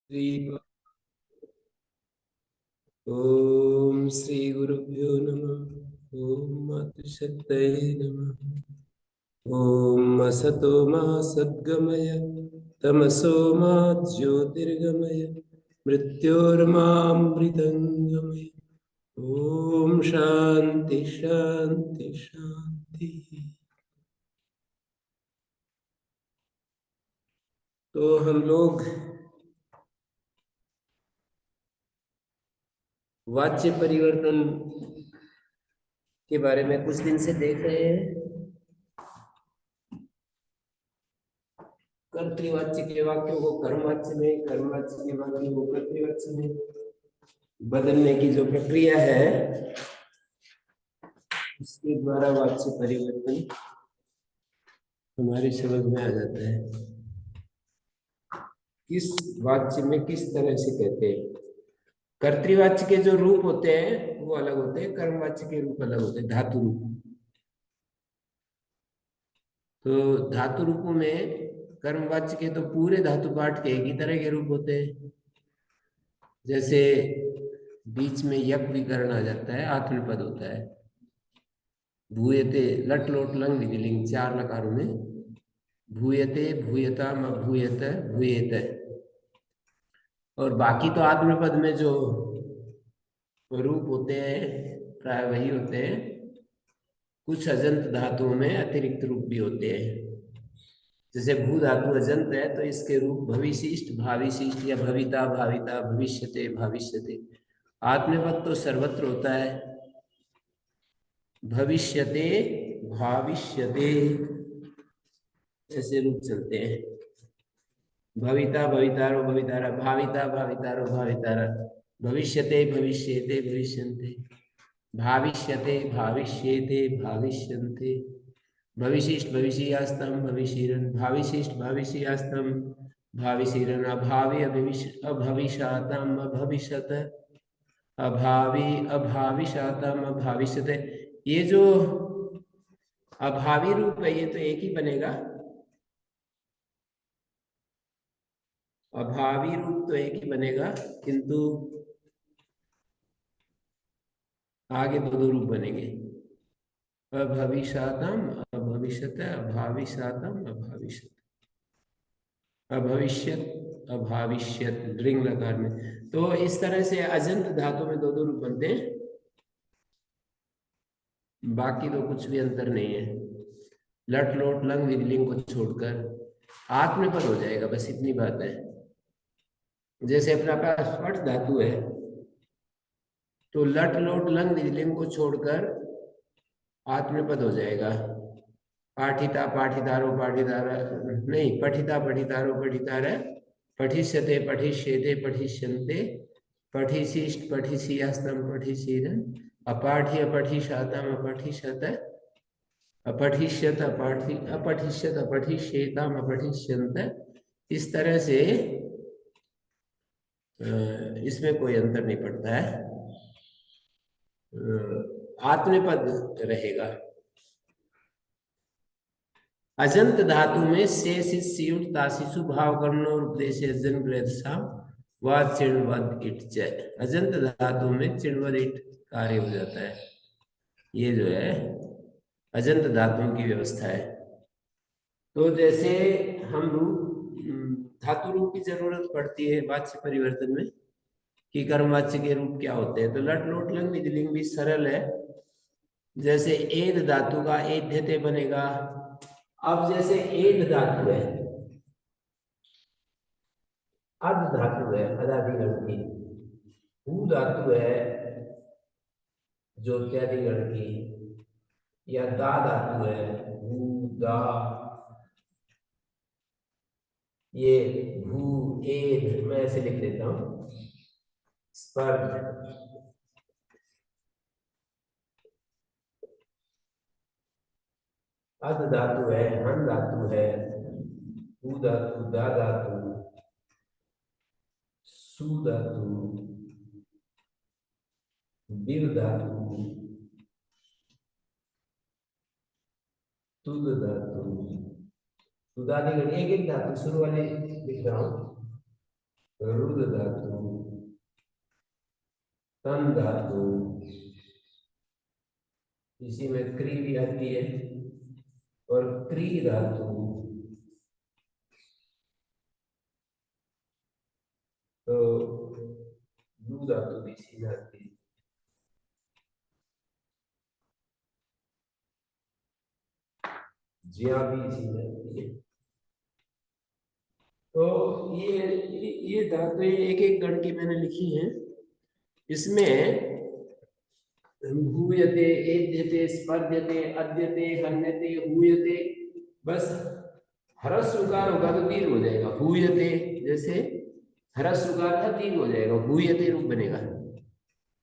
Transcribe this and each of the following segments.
श्री ओम श्री गुरुभ्यो नमः। ओम मातृशक्तये नमः। ओम असतो मा सद्गमय तमसो मा ज्योतिर्गमय मृत्योर्मामृतंगमय। ओम शांति शांति शांति। तो हम लोग वाच्य परिवर्तन के बारे में कुछ दिन से देख रहे हैं। कर्तृवाच्य के वाक्यों को कर्मवाच्य में, कर्मवाच्य के वाक्यों को कर्तृवाच्य में बदलने की जो प्रक्रिया है, उसके द्वारा वाच्य परिवर्तन हमारी समझ में आ जाता है। किस वाच्य में किस तरह से कहते हैं। कर्तृवाच्य के जो रूप होते हैं वो अलग होते हैं, कर्मवाच्य के रूप अलग होते हैं, धातु रूप। तो धातु रूपों में कर्मवाच्य के तो पूरे धातु पाठ के एक ही तरह के रूप होते हैं। जैसे बीच में यक विकर्ण आ जाता है, आत्मपद होता है। भूयते लट लोट लंग विधिलिंग, चार लकारों में भूयते भूयताम अभूयत भूयेत। और बाकी तो आत्मपद में जो रूप होते हैं प्राय वही होते हैं। कुछ अजंत धातुओं में अतिरिक्त रूप भी होते हैं। जैसे भू धातु अजंत है तो इसके रूप भविशिष्ट, भाविशिष्ट या भविता भाविता, भविष्यते भाविष्यते। आत्मपद तो सर्वत्र होता है, भविष्यते भाविष्यते ऐसे रूप चलते हैं। भविता भवितारो भवितारा, भाविता भावितारो भावितारा, भविष्यते भविष्येते भविष्यन्ते, भाविष्यते भाविष्येते भाविष्यन्ते। भविशिष्ट भविष्यास्तम भविशीरन, भाविशिष्ट भाविष्यास्तम भाविशीरन, अभावी अभविष्यातम अभविष्यत, अभावी अभाविषातम अभाविष्यते। ये जो अभावी रूप है ये तो एक ही बनेगा, अभावी रूप तो एक ही बनेगा, किंतु आगे दो दो रूप बनेंगे। अभविष्यातम अभविष्यत, अभाविषातम अभाविष्यत, अभविष्यत अभाविष्यत, दृंग लकार में। तो इस तरह से अजंत धातु में दो दो रूप बनते हैं, बाकी तो कुछ भी अंतर नहीं है। लट लोट लंग विधिलिंग को छोड़कर आत्मपद हो जाएगा, बस इतनी बात है। जैसे अपना पास पठ धातु है तो लट लोट लंग विधिलिंग को छोड़कर आत्मपद हो जाएगा। पाठिता पाठितारो पाठितारा, नहीं, पठिता पठितारो पठितार, पठिष्यते पठिष्येते पठिष्यन्ते, पठिशिष्ट पठिशियास्तम पठिशीरन, अपाठ्य पठिशातम अपठिष्यत, अपठिष्यत अपठिष्यत अपठिष्येताम अपठिष्यन्त। इस तरह से इसमें कोई अंतर नहीं पड़ता है, आत्मपद रहेगा। अजंत धातु में से सियुट तासिसु भाव कर्णो उपदेश जन प्रयत्सा वाद चिणवद इट च। अजंत धातु में चिणवद इट कार्य हो जाता है। ये जो है अजंत धातुओं की व्यवस्था है। तो जैसे हम रूप धातु रूप की जरूरत पड़ती है वाच्य परिवर्तन में कि कर्मवाच्य के रूप क्या होते हैं, तो लट लोट लंग विधिलिंग भी सरल है। जैसे एद धातु का एध्यते बनेगा। अब जैसे एद धातु है, अध धातु है अदादिगण की, भू धातु है ज्योत्यादिगण की, या दा धातु है भू दा, ये भू एद मैं ऐसे लिख देता हूं, स्पर्ध। अध धातु है, हन धातु है, भू धातु, दा धातु, सु धातु, दिव धातु, तुद धातु, तुदादिगण, एक एक धातु शुरू वाले लिख रहा हूं। रुद्र धातु, तन धातु, इसी में क्री भी आती है, और क्री धातु, तो लू धातु भी इसी में आती है। ज्या भी इसी में आती है। तो ये धातुएं एक एक गण की मैंने लिखी हैं। इसमें भूयते, एद्यते, स्पर्धते, अद्यते, हन्यते, हूयते, बस ह्रस्व उकार होगा तो दीर्घ हो जाएगा। भूयते जैसे ह्रस्व उकार था, दीर्घ हो जाएगा, भूयते रूप बनेगा।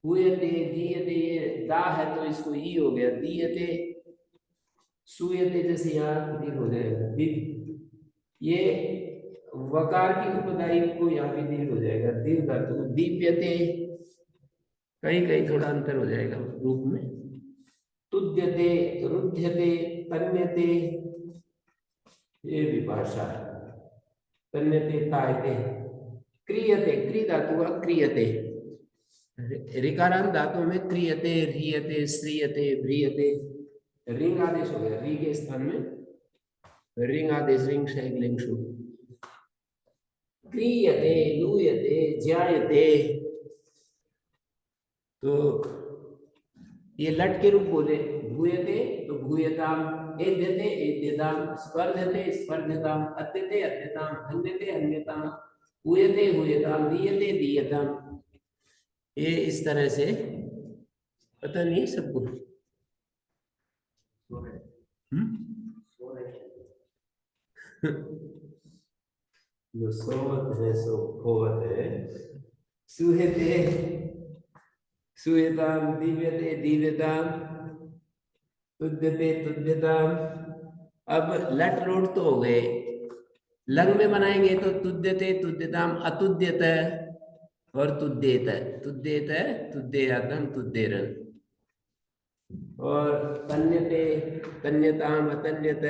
हूयते, दीयते, ये दा है तो इसको ई हो गया, दीयते, सूयते जैसे यहाँ दीर्घ हो जाएगा, दीर्घ। ये वकार की उपदाई को यहाँ पे दीर्घ हो जाएगा, दीर्घ धातु। दीप्यते, कहीं कहीं थोड़ा अंतर हो जाएगा रूप में। तुद्यते, रुध्यते, तन्यते, ये विभाषा है। तन्यते, तायते, क्रियते, क्री धातु का क्रियते। ऋकारांत धातु में क्रियते, ह्रियते, श्रियते, भ्रियते, रिंग आदेश हो गया, री के स्थान में रिंग आदेश, रिंग शैग लिंग शु। क्रियते, लूयते, ज्यायते, तो ये लट के रूप बोले। भूयते तो भूयताम, एद्यते एद्यताम, स्पर्धते स्पर्धताम, अद्यते अद्यताम, हन्यते हन्यताम, हूयते हूयताम, दीयते दीयताम। ये इस तरह से पता नहीं सबको। जो सोवत है सो खोवत है। सुहेते, सुयताम, दिव्यते दिव्यताम, तुद्यते तुद्यताम। अब लट लोट तो हो गए, लंग में बनाएंगे तो तुद्यते तुद्यताम, अतुद्यत और तुद्येत, तुद्येत तुद्येयातम, तुद्येरन। और तन्यते, तन्यताम, अतन्यत।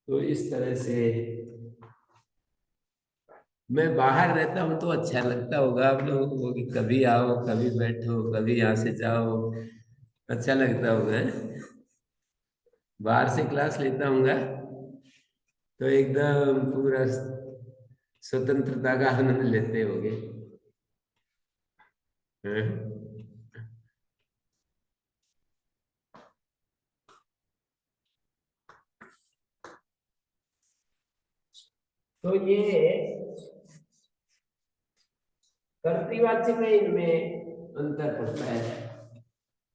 तो इस तरह से मैं बाहर रहता हूँ तो अच्छा लगता होगा आप लोगों को कि कभी आओ, कभी बैठो, कभी यहाँ से जाओ, अच्छा लगता होगा। बाहर से क्लास लेता हूँ तो एकदम पूरा स्वतंत्रता का आनंद लेते होगे। तो ये कर्तृवाच्य में इनमें अंतर पड़ता है।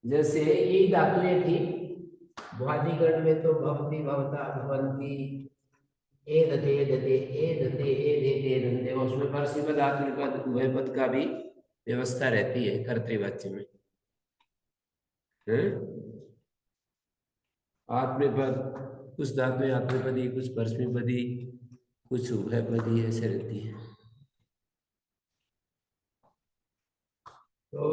जैसे यही धातुएं थी भ्वादिगण में, तो भवति, भवता, भवन्ति, एदते एदते, एदते एदेते एदन्ते, उसमें परस्मैपद आत्मनेपद उभयपद का भी व्यवस्था रहती है कर्तृवाच्य में। आत्मनेपद, कुछ धातुएं आत्मनेपदी, कुछ परस्मैपदी, कुछ उभयपदी, ऐसे रहती है। तो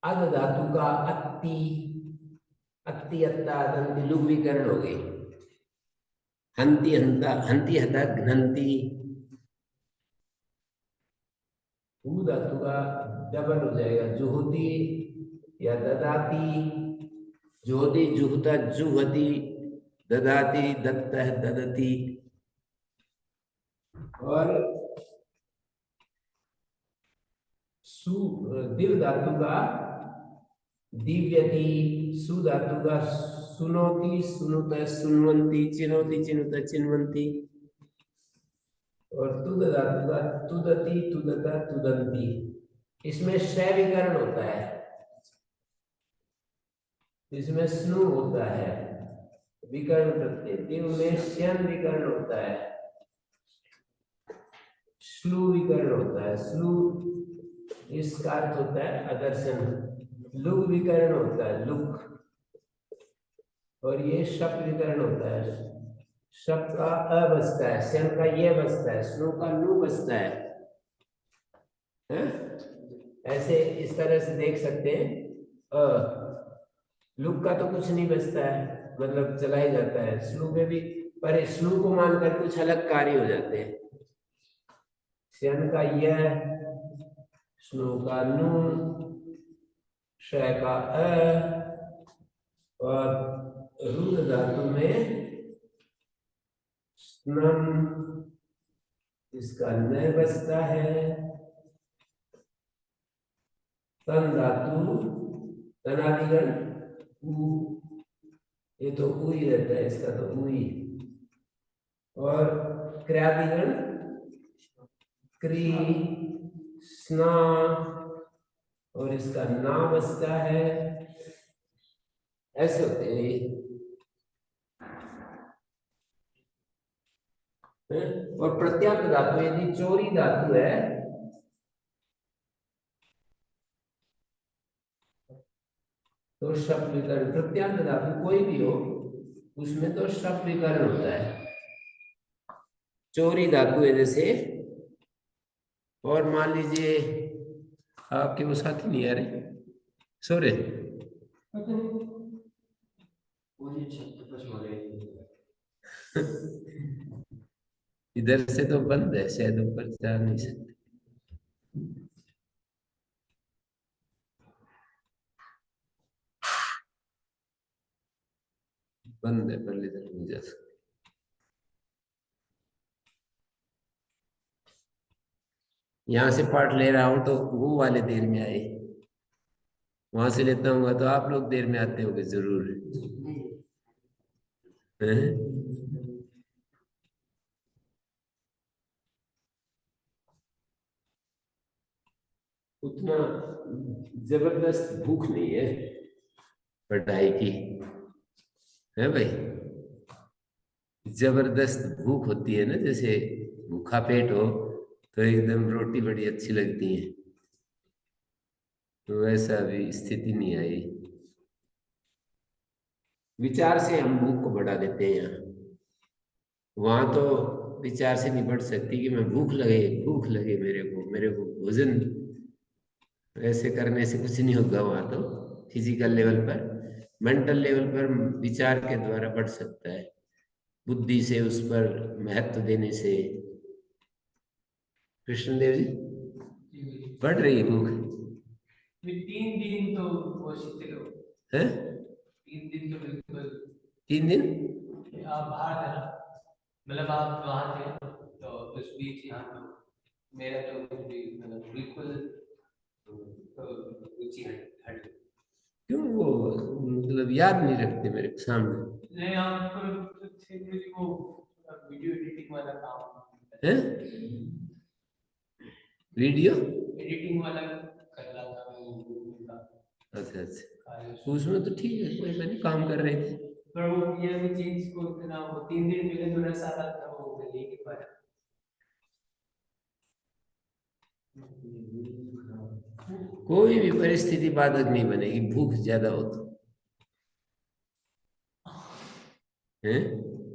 अद धातु का अत्ति, अत्ति, अत्ता, दंती, लुग विकरण हो गई। हंति, हंता, हंति, हता, घ्नंति। ऊ धातु का डबल हो जाएगा, जुहुति या ददाती, जुहुति, जुहुता, जुहति, ददाती, दत्तः, ददति। और सु, दिव धातु का दिव्यति, सु धातु का सुनोति, सुनुत, सुनवंती, चिनोति, चिनुत, चिन्वंती। और तुद धातु का तुदति, तुदता, तुदंती। इसमें श विकरण होता है, इसमें स्नु होता है, विकर्ण प्रत्यय। दिव में श्यन विकर्ण होता है, श्लू विकर्ण होता है, श्लू इसका अर्थ होता है अदर्शन। लुग विकर्ण होता है, लुक। और ये शप विकर्ण होता है, शप का अ बसता है, श्यन का ये बसता है, स्नु का नु बसता है। ऐसे इस तरह से देख सकते हैं। लुक का तो कुछ नहीं बचता है, मतलब चला ही जाता है। स्लू में भी, पर स्लू को मानकर कुछ अलग कार्य हो जाते हैं। शन का यह, स्नो का नू, श का अ, और रुद्र धातु में स्नम, इसका न बचता है। तन धातु, तनादिगण उ, ये तो उ ही रहता है, इसका तो उ ही। और क्रियादिगण क्री, स्ना, और इसका ना बचता है। ऐसे होते हैं ये। और प्रत्यात्त धातु, यदि चोरी धातु है तो शब्द विकर्ण, प्रत्यात्त धातु कोई भी हो उसमें तो शब्द विकर्ण होता है। चोरी धातु है जैसे, और मान लीजिए आपके वो साथी नहीं आ रहे, सो रहे, इधर से तो बंद है शायद, ऊपर जा नहीं सकते। बंद है, पहले इधर नहीं जा सकते। यहाँ से पाठ ले रहा हूं तो वो वाले देर में आए, वहां से लेता हूँ तो आप लोग देर में आते होगे जरूर। हैं? उतना जबरदस्त भूख नहीं है पढ़ाई की, है भाई। जबरदस्त भूख होती है ना, जैसे भूखा पेट हो तो एकदम रोटी बड़ी अच्छी लगती है, तो वैसा अभी स्थिति नहीं आई। विचार से हम भूख को बढ़ा देते हैं यहाँ, वहां तो विचार से नहीं बढ़ सकती कि मैं भूख लगे मेरे को भोजन, ऐसे करने से कुछ नहीं होगा। वहां तो फिजिकल लेवल पर, मेंटल लेवल पर विचार के द्वारा बढ़ सकता है, बुद्धि से उस पर महत्व देने से। कृष्णदेव जी, बढ़ रही है भूख? 3 दिन तो वो शीतल हो है, 3 दिन तो बिल्कुल। 3 दिन आप बाहर थे ना, मतलब आप वहाँ थे तो उस बीच यहाँ तो मेरा तो कुछ भी मतलब बिल्कुल तो रुचि हट। क्यों, वो मतलब याद नहीं रखते मेरे सामने? नहीं आपको तो थे कुछ वो वीडियो एडिटिंग वाला काम है, वीडियो एडिटिंग वाला कर रहा था मैं यूट्यूब का। अच्छा अच्छा, उसमें तो ठीक है, कोई नहीं, काम कर रहे थे। पर वो ये भी चीज को ना वो 3 दिन पहले मेरा सारा था वो ले नहीं पाया। कोई भी परिस्थिति बाधक नहीं बनेगी भूख ज्यादा हो तो, है।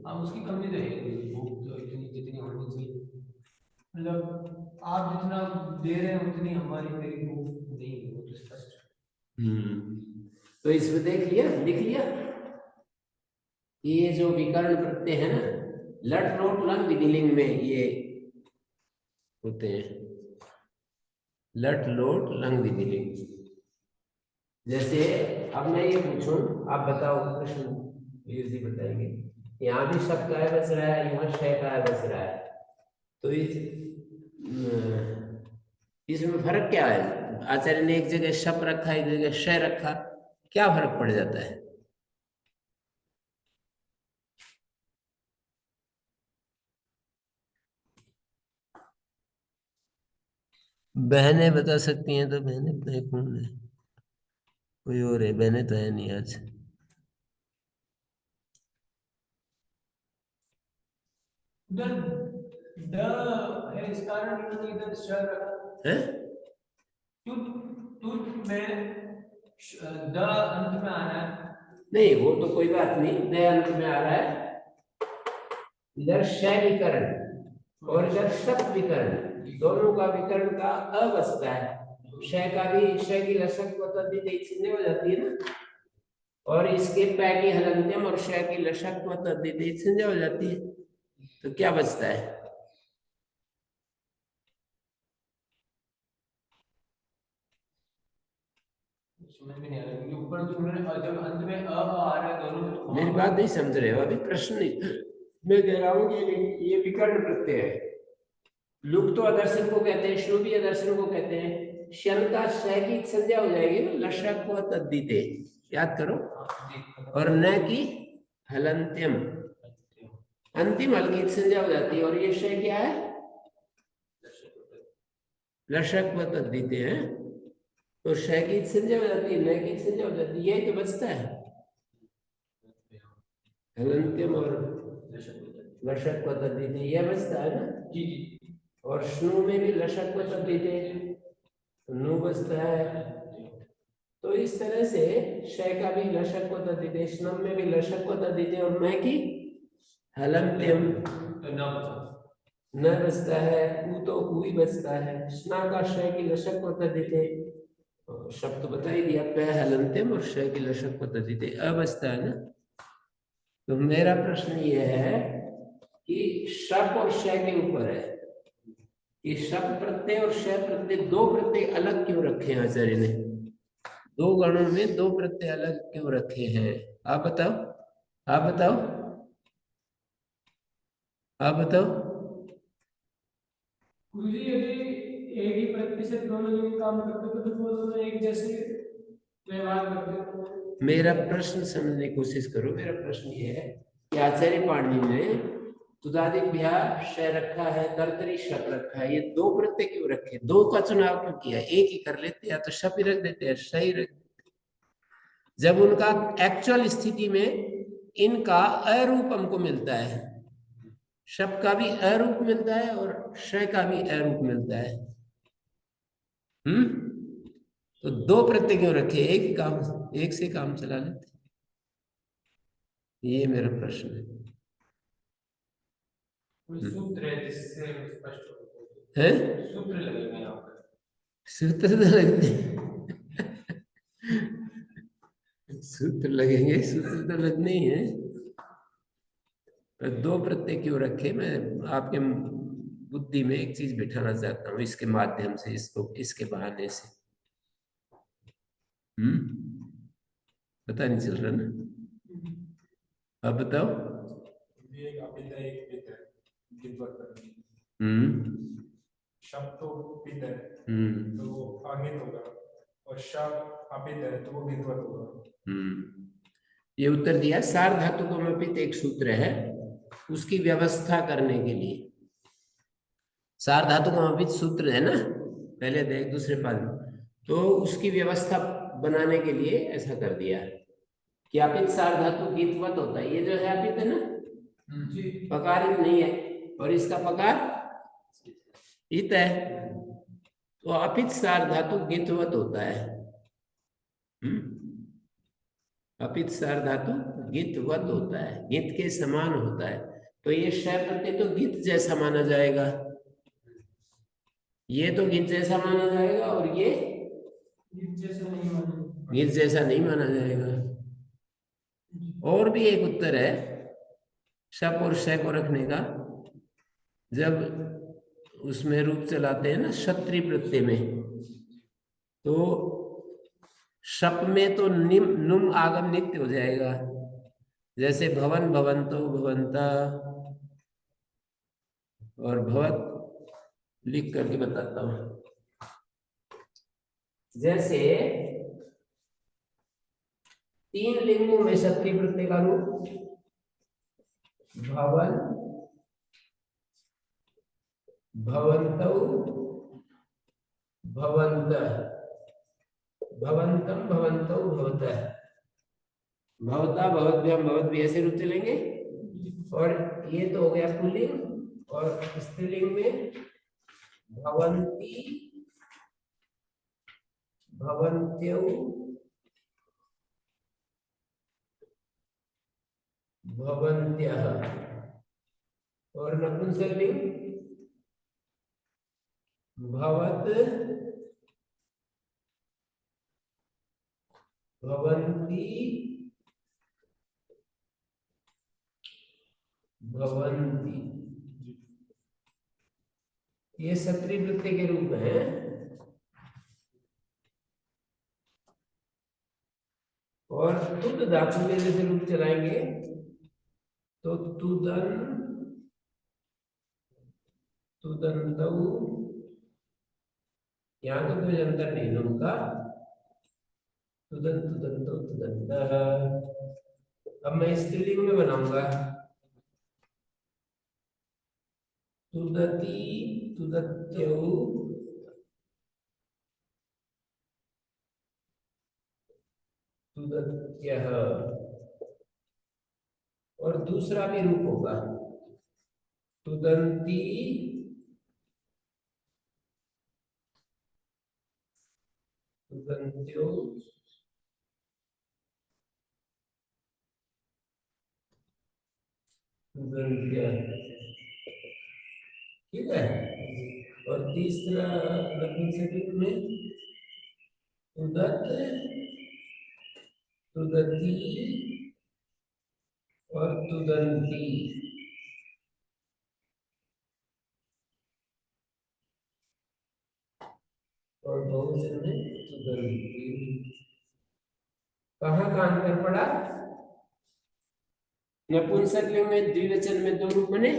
हाँ उसकी कमी तो है, भूख तो इतनी जितनी होनी चाहिए, मतलब आप जितना दे रहे हैं उतनी हमारी मेरी भूख नहीं है, वो तो स्पष्ट। तो इसमें देख लिया, लिख लिया कि ये जो विकर्ण प्रत्यय है ना, लट लोट लंग विधिलिंग में ये होते हैं, लट लोट लंग विधिलिंग। जैसे अब मैं ये पूछूं, आप बताओ, कृष्ण वीर जी बताएंगे, यहाँ भी शब्द काय बच रहा है, यहाँ शय काय बच रहा है, तो इसमें फर्क क्या है? आचार्य ने एक जगह शप रखा, एक जगह शय रखा, क्या फर्क पड़ जाता है? बहनें बता सकती हैं तो बहनें बताए, कौन है? कोई और है? बहनें तो है नहीं आज। उधर द है इस कारण इन्होंने इधर श रखा है, तुत तुत में द अंत में आ रहा है। नहीं वो तो कोई बात नहीं, नया अंत में आ रहा है। इधर शय विकर्ण और इधर शप विकर्ण, दोनों का विकर्ण का अ बचता है। श का भी श की लशक व तद्धित एक संज्ञा हो जाती है ना, और इसके पै की हलंत्यम और श की लशक व तद्धित एक संज्ञा हो जाती है। तो क्या बचता है? समझ में नहीं आ रहा, क्योंकि ऊपर जो उन्होंने जब अंत में अ आ रहा है दोनों में, तो मेरी बात नहीं समझ रहे हो अभी, प्रश्न नहीं, मैं कह रहा हूँ कि ये विकर्ण प्रत्यय है। लुक तो अदर्शन को कहते हैं, श्रु भी अदर्शन को कहते हैं। शन का श की संज्ञा हो जाएगी ना, लशक व तद्धिते, याद करो, और न की हलंत्यम, अंतिम हल की संज्ञा हो जाती है, और ये श क्या है? लशक व तद्धिते है, तो श की संज्ञा हो जाती है, न की संज्ञा हो जाती है, यही तो बचता है, हलंत्यम और लशक व तद्धिते, यह बचता है ना। जी जी। और स्नु में भी लशक व तद्धिते, नु बचता है। तो इस तरह से श का भी लशक व तद्धिते, स्नम में भी लशक व तद्धिते, और मैं की हलंत्यम न बचता है, उ तो हु ही बचता है। स्ना का श की लशक व तद्धिते, शब्द तो बता ही दिया, पे हलंत्यम और श की लशक व तद्धिते, अ बचता है ना। तो मेरा प्रश्न ये है कि शप और श के ऊपर है कि शप प्रत्यय और श प्रत्यय, दो प्रत्यय अलग क्यों रखे हैं आचार्य ने? दो गणों में दो प्रत्यय अलग क्यों रखे हैं? आप बताओ, आप बताओ, आप बताओ। गुरुजी यदि एक ही प्रत्यय से दोनों लिंग काम करते तो फिर वो दोनों एक जैसे व्यवहार करते तो। मेरा प्रश्न समझने की कोशिश करो। मेरा प्रश्न ये है कि आचार्य पाणिनि ने तुदादिक भ्या श रखा है, कर्तरी शप रखा है, ये दो प्रत्यय क्यों रखे? दो का चुनाव क्यों किया? एक ही कर लेते, या तो शप ही रख देते, या श ही रख देते, जब उनका एक्चुअल स्थिति में इनका अरूप हमको मिलता है। शप का भी अरूप मिलता है और श का भी अरूप मिलता है। तो दो प्रत्यय क्यों रखे? एक ही काम, एक से काम चला लेते, ये मेरा प्रश्न है। कोई सूत्र है जिससे स्पष्ट हो? है सूत्र लगेगा यहाँ पर। सूत्र तो लगते सूत्र लगेंगे, सूत्र तो लगने ही है। दो प्रत्यय क्यों रखे? मैं आपके बुद्धि में एक चीज बिठाना चाहता हूँ इसके माध्यम से, इसको इसके बहाने से। पता नहीं चल रहा ना? अब बताओ। एक अपित है, एक पित है, विद्वत है। शब्द तो पित है, तो वो आगित होगा, और शब्द अपित है तो वो विद्वत होगा। ये उत्तर दिया। सार धातु को मपित एक सूत्र है, उसकी व्यवस्था करने के लिए। सार धातु का मपित सूत्र है ना, पहले देख दूसरे पद में, तो उसकी व्यवस्था बनाने के लिए ऐसा कर दिया कि अपित सार धातु गीतवत होता है। ये जो है अपित है ना, पकारित नहीं है, और इसका पकार इत है, तो अपित सार धातु गीतवत होता है। अपित सार धातु गीतवत होता है, गीत के समान होता है। तो ये श प्रत्यय तो गीत जैसा माना जाएगा, ये तो गीत जैसा माना जाएगा, और ये गीत जैसा नहीं माना, गीत जैसा नहीं माना जाएगा। और भी एक उत्तर है शप और श को रखने का। जब उसमें रूप चलाते हैं ना क्षत्रिय प्रत्यय में, तो शप में तो निम नुम आगम नित्य हो जाएगा, जैसे भवन भवंतो भवंता, और भवत लिख करके बताता हूं। जैसे तीन लिंगों में क्षत्रिय प्रत्यय का रूप भवन भवंतौ भवन्तः, भवन्तम भवन्तौ भवतः, भवता भवद्भ्यम भवद्भ्यः, ऐसे रूप चलेंगे। और ये तो हो गया पुल्लिंग, और स्त्रीलिंग में भवन्ति भवन्त्यौ भवन्त्यः, और नपुंसकलिंग भवत भवन्ति भवन्ति, ये सत्री प्रत्यय के रूप में है। और तुद धातु में जैसे रूप चलाएंगे तो तुदन तुदंतौ, यहाँ तो कोई अंतर नहीं है उनका, तुदन तुदंतो तुदंतः। अब मैं स्त्रीलिंग में बनाऊंगा, तुदति तुदत्यौ तुदत्यः, और दूसरा भी रूप होगा, तुदंती तुदंत्यो तुदंत्यः, ठीक है। और तीसरा नपुंसक में तुदत तुदती और तुदंती, और बहुवचन में तुदंती। कहाँ का अंतर पड़ा? नपुंसकलिंग में द्विवचन में दो रूप बने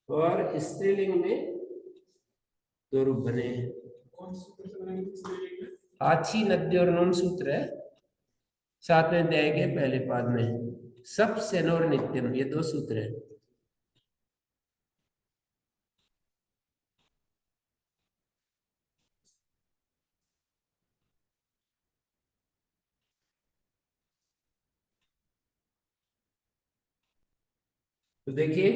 और स्त्रीलिंग में दो रूप बने। कौन से सूत्र से बनेंगे स्त्रीलिंग में? आछी नद्य और नोम सूत्र है, सातवें अध्याय के पहले पाद में, सब सेनोर नित्यम, ये दो सूत्र है। तो देखिए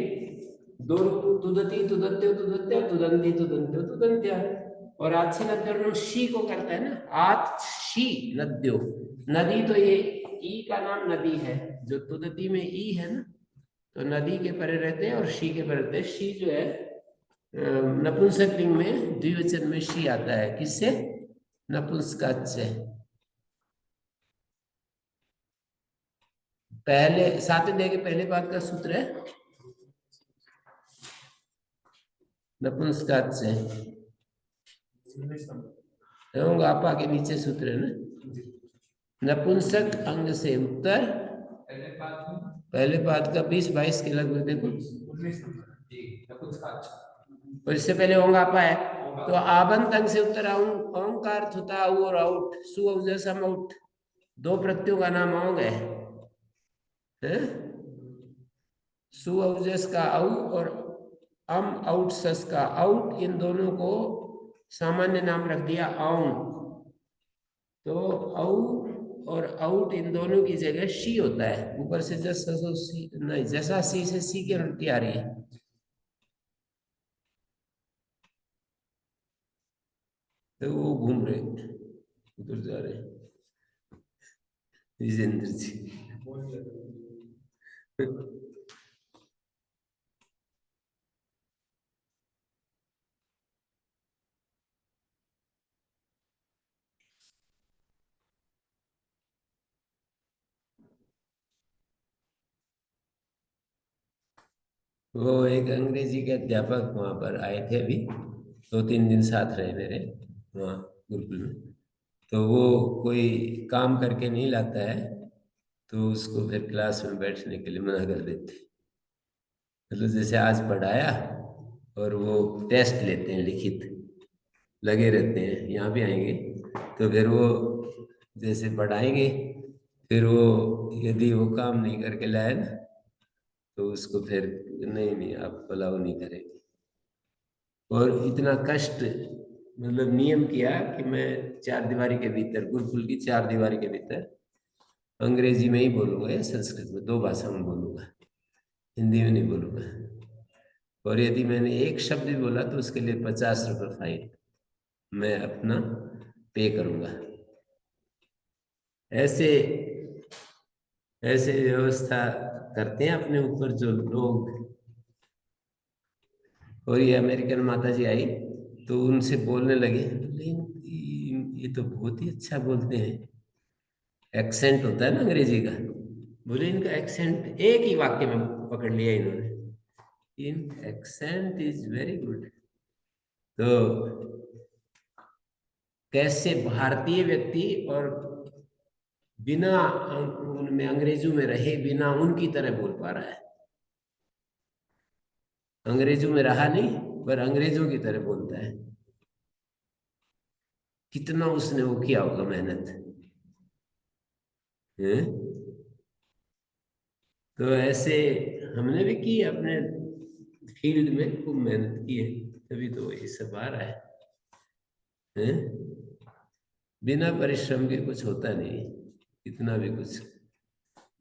दो रूप, तुदती तुदत्यो तुदत्यो तुदंती तुदंत्यो तुदंत्या, और आछी नद्य और नोम शी को करता है ना, आछी नद्यो, नदी तो ये ई का नाम नदी है, जो तुदती में ई है ना, तो नदी के परे रहते हैं और शी के परे रहते हैं। शी जो है नपुंसकलिंग में द्विवचन में शी आता है, किससे? नपुंसकाच से। पहले सातवें अध्याय के पहले पाद का सूत्र है नपुंसकाच से, 19 नंबर। होगा आप आगे नीचे सूत्र है ना, नपुंसक अंग से उत्तर, पहले पाद का 20-22 के लगभग देखो, 19 नंबर जी, नपुंसकाच। और इससे पहले होंगे आपा है, तो आबंत अंग से उत्तर औं का अर्थ होता है और आउट, सु औजस हम आउट, दो प्रत्ययों का नाम औंग है, सु औजस का औ और अम आउट सस का आउट, इन दोनों को सामान्य नाम रख दिया औं, तो औ और आउट इन दोनों की जगह शी होता है, ऊपर से जस सी नहीं, जैसा सी से सी की वृत्ति आ रही है, तो वो घूम रहे उधर जा रहे विजेंद्र जी। बोल दिया। वो एक अंग्रेजी के अध्यापक वहां पर आए थे, अभी 2-3 दिन साथ रहे मेरे वहाँ गुरुकुल में, तो वो कोई काम करके नहीं लाता है तो उसको फिर क्लास में बैठने के लिए मना कर देते, मतलब जैसे आज पढ़ाया और वो टेस्ट लेते हैं, लिखित लगे रहते हैं, यहाँ भी आएंगे तो फिर वो जैसे पढ़ाएंगे, फिर वो यदि वो काम नहीं करके लाए ना तो उसको फिर नहीं नहीं आप अलाउ नहीं करेंगे। और इतना कष्ट, मतलब नियम किया कि मैं 4 दीवारी के भीतर, गुरुकुल की 4 दीवारी के भीतर अंग्रेजी में ही बोलूंगा या संस्कृत में, 2 भाषा में बोलूंगा, हिंदी में नहीं बोलूंगा, और यदि मैंने एक शब्द भी बोला तो उसके लिए 50 रुपये फाइन मैं अपना पे करूंगा। ऐसे ऐसे व्यवस्था करते हैं अपने ऊपर जो लोग। और ये अमेरिकन माता जी आई तो उनसे बोलने लगे, ये तो बहुत ही अच्छा बोलते हैं। एक्सेंट होता है ना अंग्रेजी का, बोले इनका एक्सेंट एक ही वाक्य में पकड़ लिया इन्होंने, इन एक्सेंट इज वेरी गुड। तो कैसे भारतीय व्यक्ति और बिना उनमें अंग्रेजों में रहे बिना उनकी तरह बोल पा रहा है, अंग्रेजों में रहा नहीं पर अंग्रेजों की तरह बोलता है। कितना उसने वो किया होगा मेहनत है? तो ऐसे हमने भी की अपने फील्ड में, खूब मेहनत की है, तभी तो ये सब आ रहा है? बिना परिश्रम के कुछ होता नहीं, कितना भी कुछ।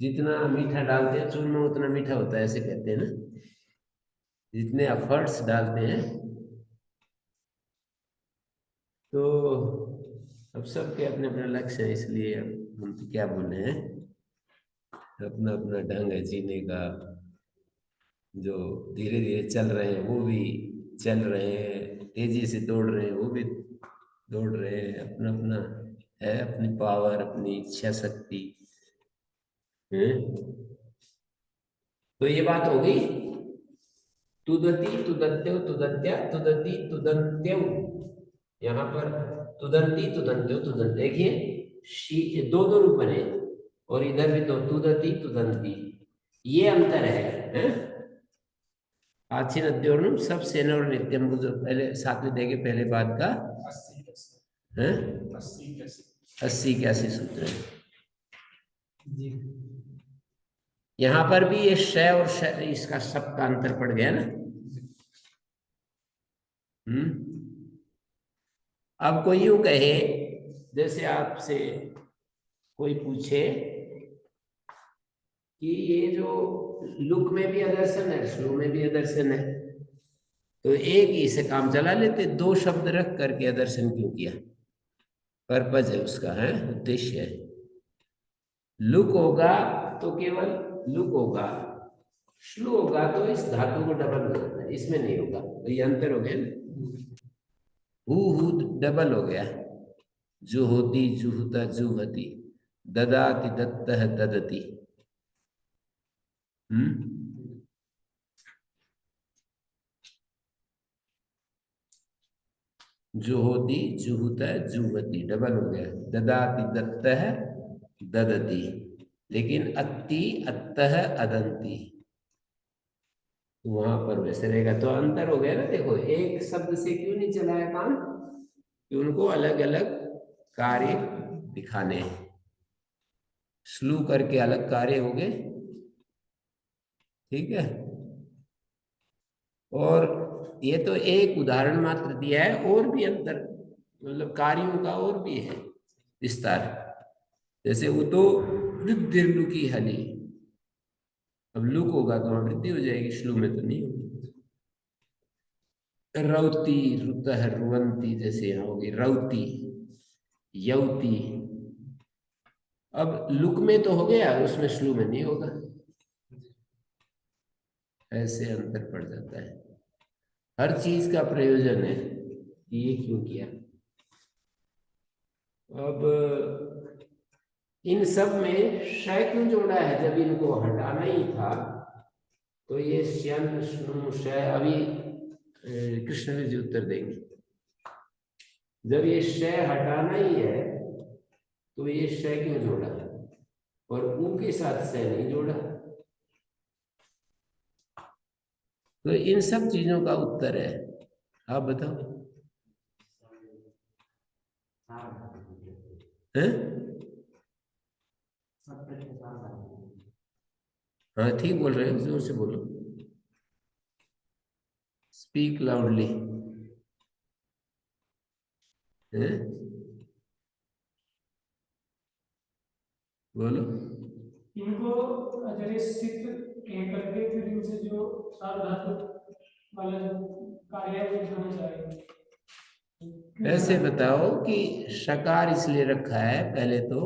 जितना मीठा डालते हैं चूर्ण में उतना मीठा होता है, ऐसे कहते हैं ना, जितने एफर्ट्स डालते हैं। तो अब सबके अपने अपने लक्ष्य है, इसलिए अब हम तो क्या बोल रहे हैं, अपना अपना ढंग है जीने का। जो धीरे धीरे चल रहे हैं वो भी चल रहे हैं, तेजी से दौड़ रहे हैं वो भी दौड़ रहे हैं, अपना अपना है, अपनी पावर, अपनी इच्छा शक्ति है। तो ये बात हो गई, तुदती तुदत्यो तुदत्या तुदती तुदंत्यो। यहाँ पर तुदंती तुदंत्यो तुदंत, देखिए दो दो रूप बने और इधर भी दो, तुदती तुदंती, ये अंतर है? आच्छिन्नद्योर्णम सब सेनोर नित्यम, जो पहले साथ में देखे पहले बात का 80 कैसे? है 80 कैसे? 80 सूत्र है। यहाँ पर भी ये श और श, इसका सब का अंतर पड़ गया ना। अब कोई यूं कहे, जैसे आपसे कोई पूछे कि ये जो लुक में भी अदर्शन है, स्लो में भी अदर्शन है, तो एक ही से काम चला लेते, दो शब्द रख करके अदर्शन क्यों किया? पर्पज है उसका, है उद्देश्य है। लुक होगा तो केवल लुक होगा, स्लो होगा तो इस धातु को डबल हो जाता है, इसमें नहीं होगा। तो ये अंतर हो गया ना, हु डबल हो गया, जुहोती जुहुता जुहती, ददाति दत्तः ददति। जुहोती जुहुता जुहती, डबल हो गया, ददाति दत्तः ददति। लेकिन अत्ति अत्तः अदंती, वहां पर वैसे रहेगा। तो अंतर हो गया ना, देखो एक शब्द से क्यों नहीं चला है काम, कि उनको अलग अलग कार्य दिखाने हैं। स्लू करके अलग कार्य हो गए, ठीक है। और ये तो एक उदाहरण मात्र दिया है, और भी अंतर, मतलब कार्यों का और भी है विस्तार। जैसे वो तो वृद्धिर्लुकी हली, अब लुक होगा तो वहां वृद्धि हो जाएगी, श्लू में तो नहीं होगी। रौती रुतः रुवंती, जैसे यहाँ होगी रौती यौती। अब लुक में तो हो गया, उसमें श्लू में नहीं होगा, ऐसे अंतर पड़ जाता है। हर चीज का प्रयोजन है कि ये क्यों किया। अब इन सब में शय क्यों जोड़ा है, जब इनको हटाना ही था तो ये श्यन श्नु शय, अभी कृष्ण जी उत्तर देंगे। जब ये शय हटाना ही है तो ये शय क्यों जोड़ा, और ऊ के साथ शय नहीं जोड़ा। तो इन सब चीजों का उत्तर है, आप बताओ हैं? हाँ ठीक बोल रहे हो, जोर से बोलो, स्पीक लाउडली। बोलो। इनको अजरित कह करके फिर इनसे जो सार्वधातुक वाला जो कार्य है वो दिखाना चाहिए। ऐसे बताओ कि शकार इसलिए रखा है पहले तो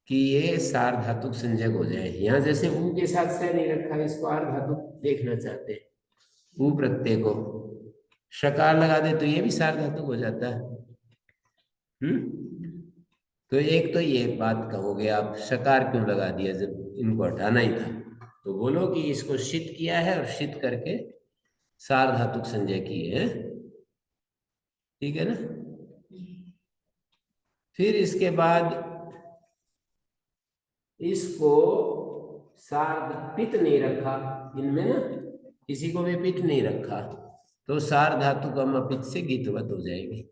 कि ये सार्वधातुक संजक हो जाए। यहाँ जैसे ऊ के साथ से नहीं रखा, इसको आर्धातुक देखना चाहते हैं, ऊ प्रत्यय को शकार लगा दे तो ये भी सार्वधातुक हो जाता है। तो एक तो ये बात कहोगे आप, शकार क्यों लगा दिया जब इनको हटाना ही था? तो बोलो कि इसको शित किया है और शित करके सार्वधातुक संज्ञा की है, ठीक है ना। फिर इसके बाद इसको सार्ध पित नहीं रखा इनमें ना, किसी को भी पित नहीं रखा, तो सार्वधातुक हम अपित से गीतवत हो जाएंगे।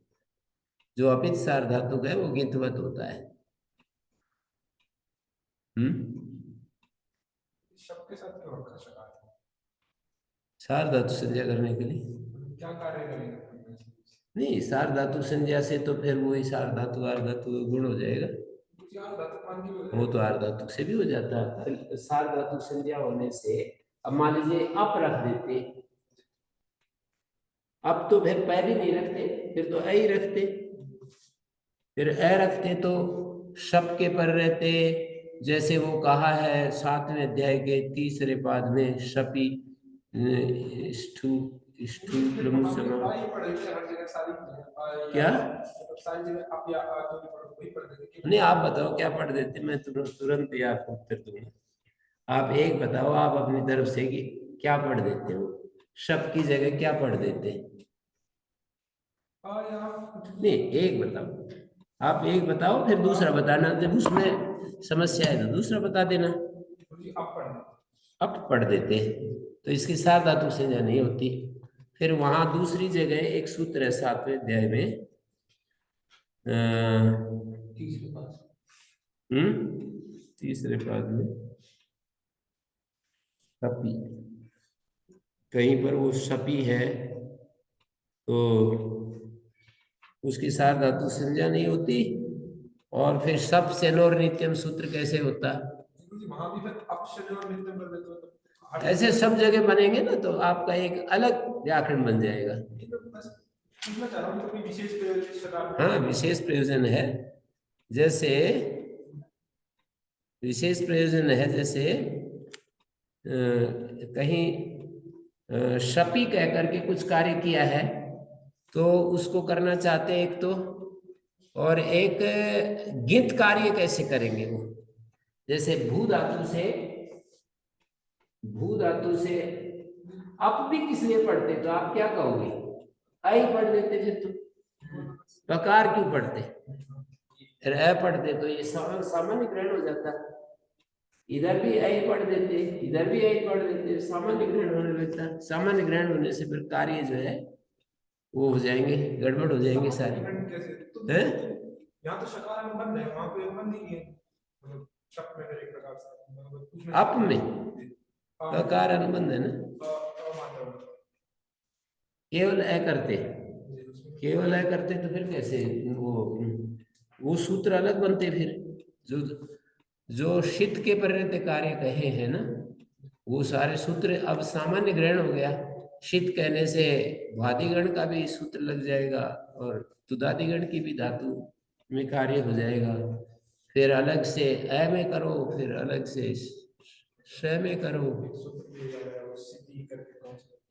जो अपित सार्वधातुक है वो गीतवत होता है। शब्द के साथ क्यों रखा शकार? सार्वधातुक संज्ञा करने के लिए। क्या कार्य करेगा? नहीं, सार्वधातुक संज्ञा से तो फिर वही सार्वधातु आर्धातु गुण हो जाएगा। यार धातुपान की वो तो आर्धातुक से भी हो जाता है। सार्वधातुक संज्ञा होने से अब मान लीजिए अप रख देते, अब तो फिर पै भी नहीं रखते, फिर तो ऐ ही रखते, फिर ऐ रखते तो शब के पर रहते। जैसे वो कहा है 7वें अध्याय के 3रे पाद में, शपी स्थू स्थू प्लम समा। क्या नहीं, आप बताओ क्या पढ़ देते, मैं तुरंत ही आपको उत्तर दूंगा। आप एक बताओ, आप अपनी तरफ से कि क्या पढ़ देते हो, शब्द की जगह क्या पढ़ देते? नहीं, एक बताओ, आप एक बताओ, फिर दूसरा बताना, जब उसमें समस्या है तो दूसरा बता देना। अब पढ़ देते तो इसके साथ धातु संज्ञा नहीं होती। फिर वहां दूसरी जगह एक सूत्र है 7वें अध्याय में, तीसरे पाद में शपी, कहीं पर वो शपी है तो उसके साथ धातु संज्ञा नहीं होती। और फिर सब सेनोर नित्यम सूत्र कैसे होता? ऐसे सब जगह बनेंगे ना तो आपका एक अलग व्याकरण बन जाएगा। हाँ, विशेष प्रयोजन है, जैसे विशेष प्रयोजन है, जैसे कहीं शपी कह करके कुछ कार्य किया है तो उसको करना चाहते हैं एक तो, और एक गित कार्य कैसे करेंगे वो, जैसे भू धातु से अप भी किस लिए पढ़ते, तो आप क्या कहोगे? आई पढ़ देते, फिर तो प्रकार क्यों पढ़ते? अ पढ़ते तो ये सामान्य ग्रहण हो जाता, इधर भी आई पढ़ देते, इधर भी आई पढ़ देते, सामान्य ग्रहण होने लगता। सामान्य ग्रहण होने से फिर कार्य जो है वो हो जाएंगे, गड़बड़ हो जाएंगे सारे हैं। यहाँ तो शकार अनुबंध है, वहाँ पे अनुबंध ही है, मतलब शब्द में एक प्रकार से अप में प्रकार अनुबंध है ना, केवल ऐ करते, केवल ऐ करते तो फिर कैसे वो सूत्र अलग बनते। फिर जो शित के परिणत कार्य कहे हैं ना, वो सारे सूत्र अब सामान्य ग्रहण हो गया। शित कहने से वादिगण का भी सूत्र लग जाएगा और तुदादिगण की भी धातु में कार्य हो जाएगा। फिर अलग से अ में करो, फिर अलग से श में करो,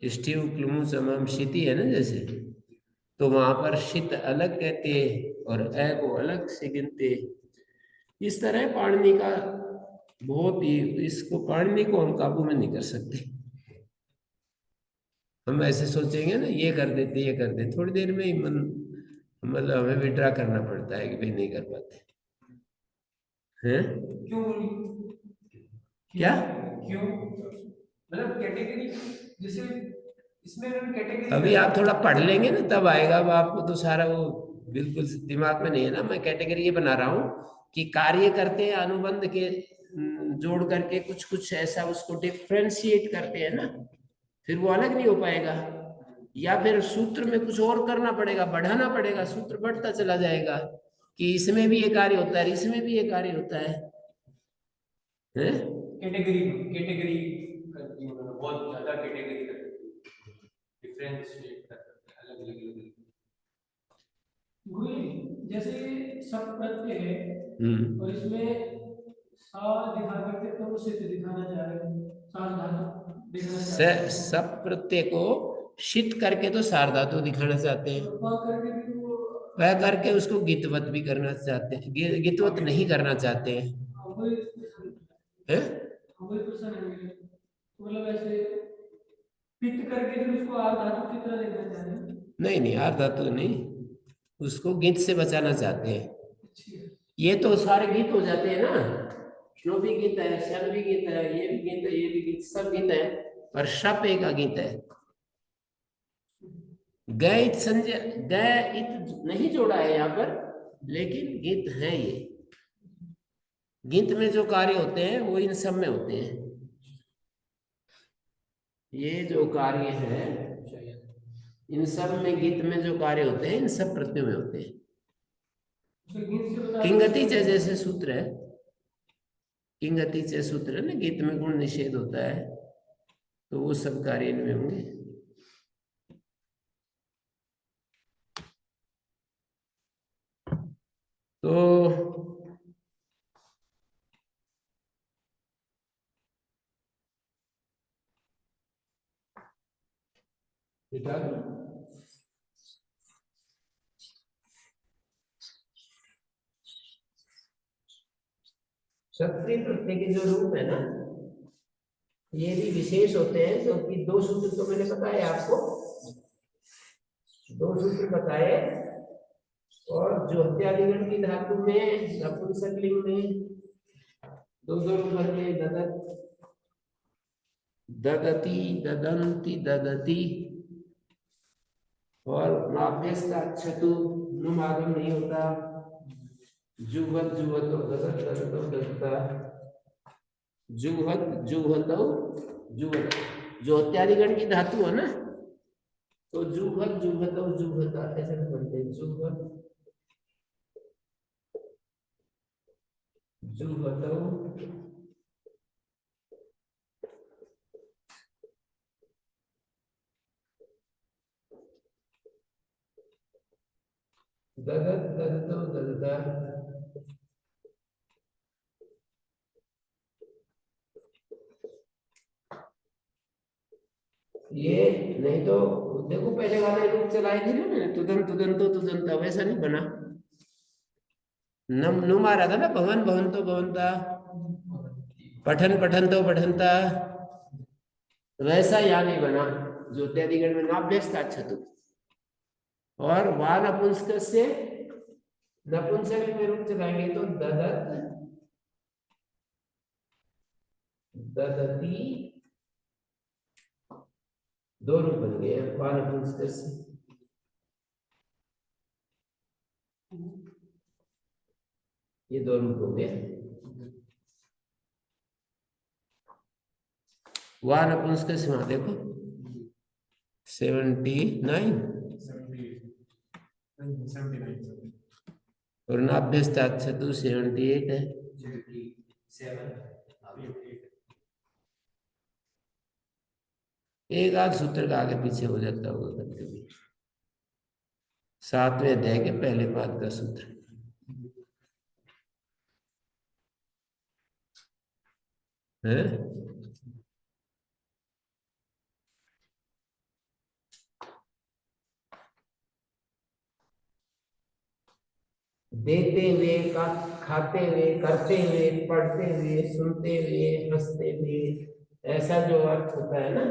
स्टीव क्लुमु समम शिति है ना जैसे, तो वहां पर शित अलग कहते और अ को अलग से गिनते। इस तरह पाणिनि का बहुत ही, इसको पाणिनि को हम काबू में नहीं कर सकते। हम ऐसे सोचेंगे ना ये कर देते ये कर देते, थोड़ी देर में ही मन मतलब हमें विड्रा करना पड़ता है कि भाई नहीं कर पाते हैं। क्यों? क्या क्यों मतलब कैटेगरी, जैसे इसमें कैटेगरी अभी आप थोड़ा पढ़ लेंगे ना तब आएगा। अब आपको तो सारा वो बिल्कुल दिमाग में नहीं है ना। मैं कैटेगरी ये बना रहा हूँ कि कार्य करते हैं अनुबंध के जोड़ करके कुछ कुछ ऐसा उसको डिफ्रेंशिएट करते हैं ना, फिर वो अलग नहीं हो पाएगा। या फिर सूत्र में कुछ और करना पड़ेगा, बढ़ाना पड़ेगा, सूत्र बढ़ता चला जाएगा कि इसमें भी ये कार्य होता है, इसमें भी ये कार्य होता है। कैटेगरी कैटेगरी करती है, मतलब बहुत ज्यादा कैटेगरी करती है, डिफरेंशिएट करती है, अलग अलग जैसे सब प्रत्यय है और इसमें सा दिखा करके तो वो सिद्ध दिखाना चाह रहे हैं, सार धातु दिखाना चाह रहे हैं। सब प्रत्यय को शित करके तो सार धातु दिखाना चाहते हैं। करके भी वो वह करके उसको गितवत भी करना चाहते हैं, गितवत नहीं करना चाहते हैं। हैं? मतलब ऐसे पिट करके फिर उसको आर धातु की तरह देखना चाहते हैं। नहीं नहीं, आर धातु नहीं, उसको गित से बचाना चाहते हैं। अच्छा। ये तो सारे गीत हो जाते हैं ना, श्लो भी गीत है, शन भी गीत है, ये भी गीत है, ये भी गीत, सब गीत है, पर शप एक अगीत है। गैत संजय गैत नहीं जोड़ा है यहाँ पर, लेकिन गीत है ये। गीत में जो कार्य होते हैं वो इन सब में होते हैं। ये जो कार्य है इन सब में, गीत में जो कार्य होते हैं इन सब प्रत्ययों में होते हैं। किंगति च जैसे सूत्र है, किंगति च सूत्र है ना, गीत में गुण निषेध होता है, तो वो सब कार्य इनमें होंगे। तो मिटा दो। शक्ति प्रत्यय के जो रूप है ना, ये भी विशेष होते हैं, क्योंकि दो सूत्र तो मैंने बताया आपको, दो सूत्र बताए। और जो हत्यादिगण की धातु में नपुंसक लिंग में दो दो रूप बनते, ददत, ददती, ददंती, ददती, और नाभ्यस्तु नुम आगम नहीं होता, जुहत जुहतो ददत ददतो ददता, जुहत जुहतो जुहत, जो हत्यादिगण की धातु है ना, तो जुहत जुहतो जुहता ऐसे बनते हैं। जुहत जुहतो ददत ददतो ददता। ये नहीं तो देखो पहले वाले रूप चलाए थे ना मैंने, तुदन तुदंतो तुदंता, वैसा नहीं बना। नम नुम आ रहा था ना, भवन भवंतो भवंता, पठन पठन तो पठनता, वैसा यहाँ नहीं बना जो इत्यादिगण में नाभ्यस्ता छतु। और वान नपुंसक से नपुंसक में रूप चलाएंगे तो ददत ददती, दो रूप बन गए वान नपुंसक से। ये दो रूप हो गए। वान नपुंसक से वहां देखो 79 और नाभ्यस्ता छतु 78 है। 77 एक आध सूत्र का आगे पीछे हो जाता होगा कभी कभी। 7वें अध्याय के पहले पाद का सूत्र है। देते हुए, खाते हुए, करते हुए, पढ़ते हुए, सुनते हुए, हंसते हुए, ऐसा जो अर्थ होता है ना,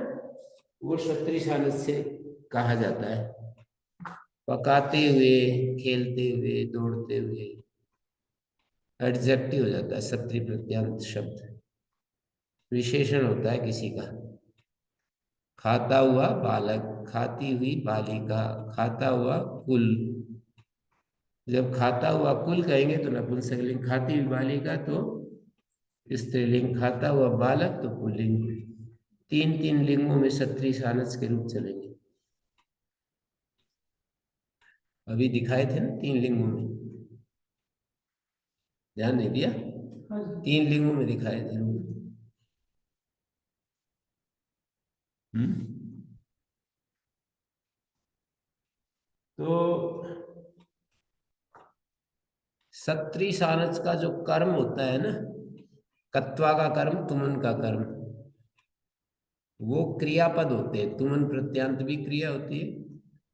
वो क्षत्रिय सानस से कहा जाता है। पकाते हुए, खेलते हुए, दौड़ते हुए, एडजेक्टिव हो जाता है क्षत्रिय प्रत्यांत शब्द, विशेषण होता है किसी का। खाता हुआ बालक, खाती हुई बालिका, खाता हुआ कुल। जब खाता हुआ कुल कहेंगे तो नपुंसकलिंग, खाती हुई बालिका तो स्त्रीलिंग, खाता हुआ बालक तो पुल्लिंग। तीन तीन लिंगों में क्षत्रिय सानस के रूप चलेंगे। अभी दिखाए थे ना 3 लिंगों में, ध्यान नहीं दिया? 3 लिंगों में दिखाए थे। तो क्षत्रिय सानस का जो कर्म होता है ना, कत्वा का कर्म, तुमन का कर्म, वो क्रियापद होते हैं। तुमन प्रत्यांत भी क्रिया होती है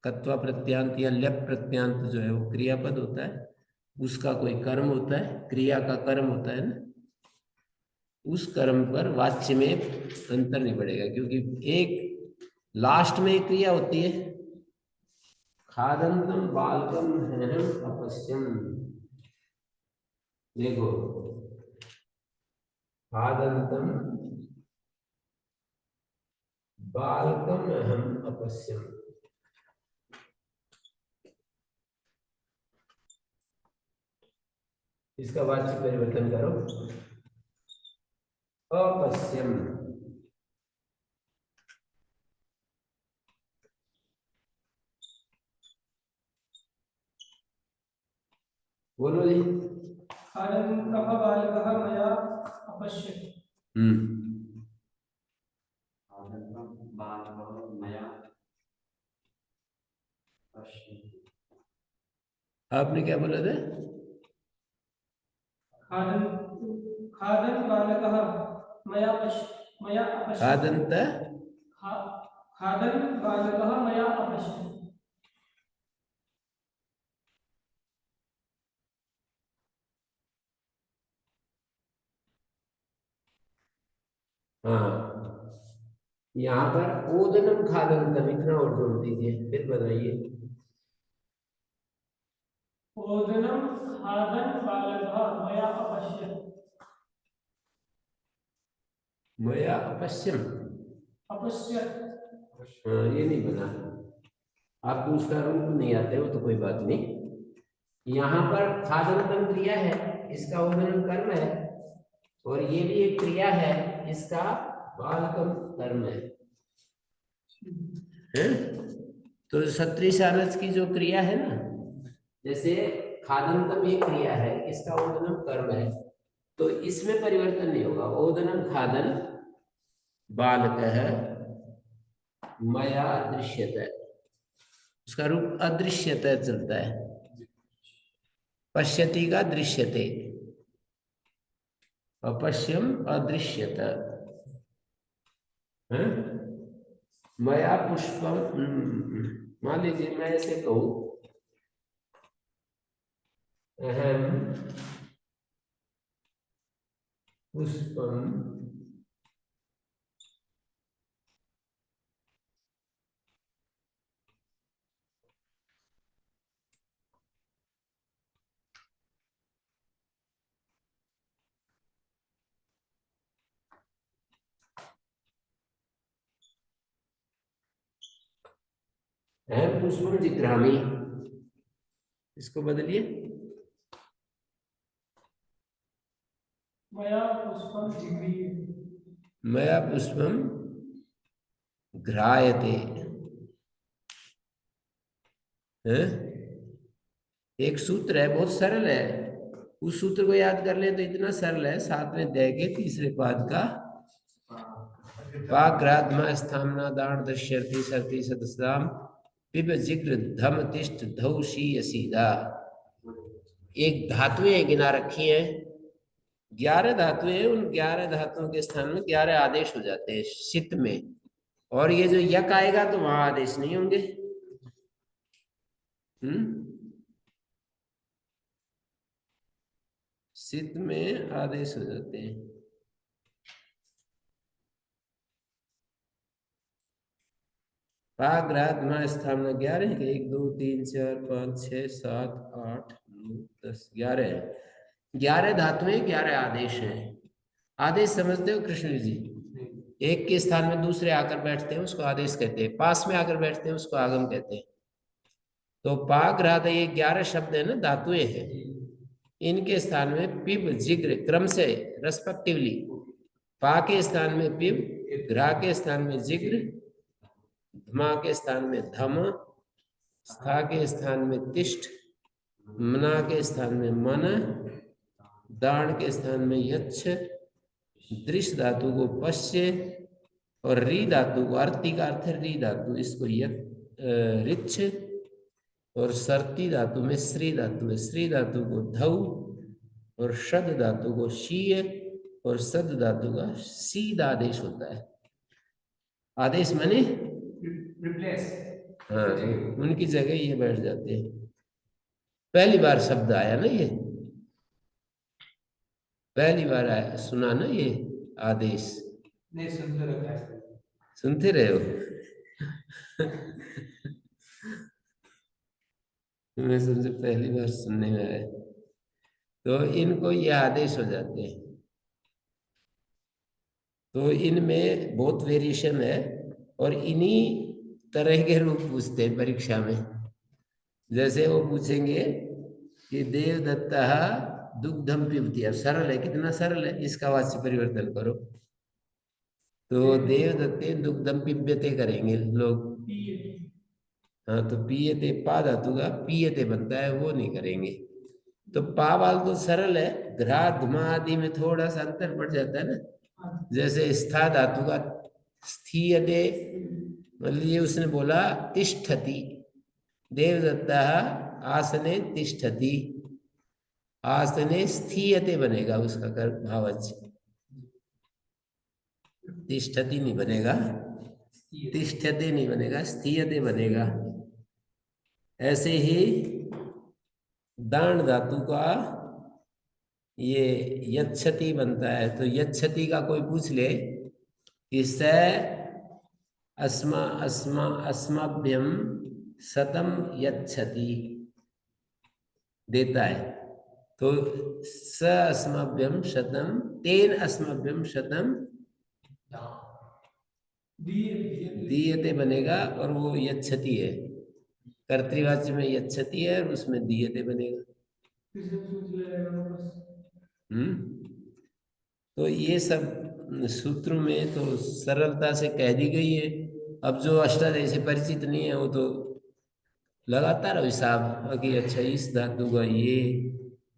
कत्वा प्रत्यांत या ल्यप प्रत्यांत जो है वो क्रियापद होता है, उसका कोई कर्म होता है, क्रिया का कर्म होता है ना, उस कर्म पर वाच्य में अंतर नहीं पड़ेगा, क्योंकि एक लास्ट में एक क्रिया होती है, खादंतम बालकम हनम अपश्यम। देखो, खादंतम बालकम अहम अपश्यम, इसका वाच्य परिवर्तन करो, अपश्यम। बोलो जी। खादन्तः बालकः मया अपश्यत्। आपने क्या बोला था? खादन् बालकः मया अपश्यत्। खादंत खादन् बालकः मया अपश्यत्। हाँ, यहाँ पर ओदनम खादंतम इतना और जोड़ दीजिए, फिर बताइए। ओदनं खादन् बालकः मया अपश्यत्। मया अपश्यम, अपश्यत्। हाँ, ये नहीं बना। आपको उसका रूप नहीं आते हो तो कोई बात नहीं। यहाँ पर खादंतम क्रिया है, इसका ओदनम कर्म है, और ये भी एक क्रिया है, इसका बालकम कर्म है। हैं? तो सत्रिशानच की जो क्रिया है ना, जैसे खादंतम एक क्रिया है, इसका ओदनम कर्म है, तो इसमें परिवर्तन नहीं होगा। ओदनम खादन बालक है मया दृश्यते, उसका रूप अदृश्यते चलता है। पश्यति का दृश्यते, अपश्यम अदृश्यत है। मया पुष्पम, मान लीजिए मैं ऐसे कहूं, अहम पुष्पम अहम पुष्पम जिघ्रामि, इसको बदलिए। मया पुष्पं जिघ्रीये। मया पुष्पम घ्रायते है। एक सूत्र है, बहुत सरल है, उस सूत्र को याद कर ले तो इतना सरल है। साथ में दे के तीसरे पाद का पाग्रात्मा स्थामना दाण दृश्यर्थी सर्ती सदस्याम पिब जिग्र धम तिष्ठ धौशी सीधा। एक धातुएं गिना रखी है, 11 धातुएं हैं, उन 11 धातुओं के स्थान में 11 आदेश हो जाते हैं सित में, और ये जो यक आएगा तो वहां आदेश नहीं होंगे। सित में आदेश हो जाते हैं। पाग्रात्मा स्थापना 11 है, 1 2 3 4 5 6 7 8 9 10 11 है। 11 धातुएं 11 आदेश हैं। आदेश समझते हो कृष्ण जी? एक के स्थान में दूसरे आकर बैठते हैं उसको आदेश कहते हैं, पास में आकर बैठते हैं उसको आगम कहते हैं। तो पाग्रात ये 11 शब्द है ना, धातुएं हैं, इनके स्थान में पिब जिग्र क्रम से रेस्पेक्टिवली, पा के स्थान में पिब, ग्रा के स्थान में जिग्र, धमा के स्थान में धम, स्था के स्थान में तिष्ठ, मना के स्थान में मन, दाण के स्थान में यच्छ, दृश्य धातु को पश्य, और री धातु को, अर्ति का अर्थ है री धातु, इसको रिच्छ, और सर्ती धातु में श्री धातु है, श्री धातु को धौ, और शद धातु को शीय, और सद धातु का सीधा आदेश होता है। आदेश माने रिप्लेस, हाँ, उनकी जगह ये बैठ जाते हैं। पहली बार शब्द आया ना ये, पहली बार आया, सुना ना ये आदेश? नहीं, सुन तो रखा है। सुनते रहे हो? मैं समझे पहली बार सुनने में आया। तो इनको ये आदेश हो जाते हैं। तो इनमें बहुत वेरिएशन है, और इन्हीं तरह के रूप पूछते हैं परीक्षा में। जैसे वो पूछेंगे कि देवदत्ता दुग्धम पिबती, अब सरल है, कितना सरल है, इसका वाच्य परिवर्तन करो। तो देवदत्ते दुग्धम पिब्यते करेंगे लोग। हाँ, तो पीयते पा धातु का पीयते बनता है, वो नहीं करेंगे। तो पा वाल तो सरल है, घ्रा धुमा आदि में थोड़ा सा अंतर पड़ जाता है ना। जैसे स्था धातु का स्थीयते, मतलब ये उसने बोला तिष्ठति, देवदत्ता आसने तिष्ठति, आसने स्थीयते बनेगा उसका कर भावाच्य, तिष्ठति नहीं बनेगा, तिष्ठते नहीं बनेगा, स्थीयते बनेगा। ऐसे ही दान धातु का ये यच्छति बनता है। तो यच्छति का कोई पूछ ले कि स अस्मा अस्मा अस्मभ्यम शतम यच्छति देता है, तो स अस्मभ्यम शतम तेन अस्मभ्यम शतम दीयते बनेगा, और वो यच्छति है, कर्तृवाच्य में यच्छति है और उसमें दीयते बनेगा। तो ये सब सूत्रों में तो सरलता से कह दी गई है। अब जो अष्टाध्यायी से परिचित नहीं है वो तो लगाता रहो हिसाब कि अच्छा इस धातु का ये,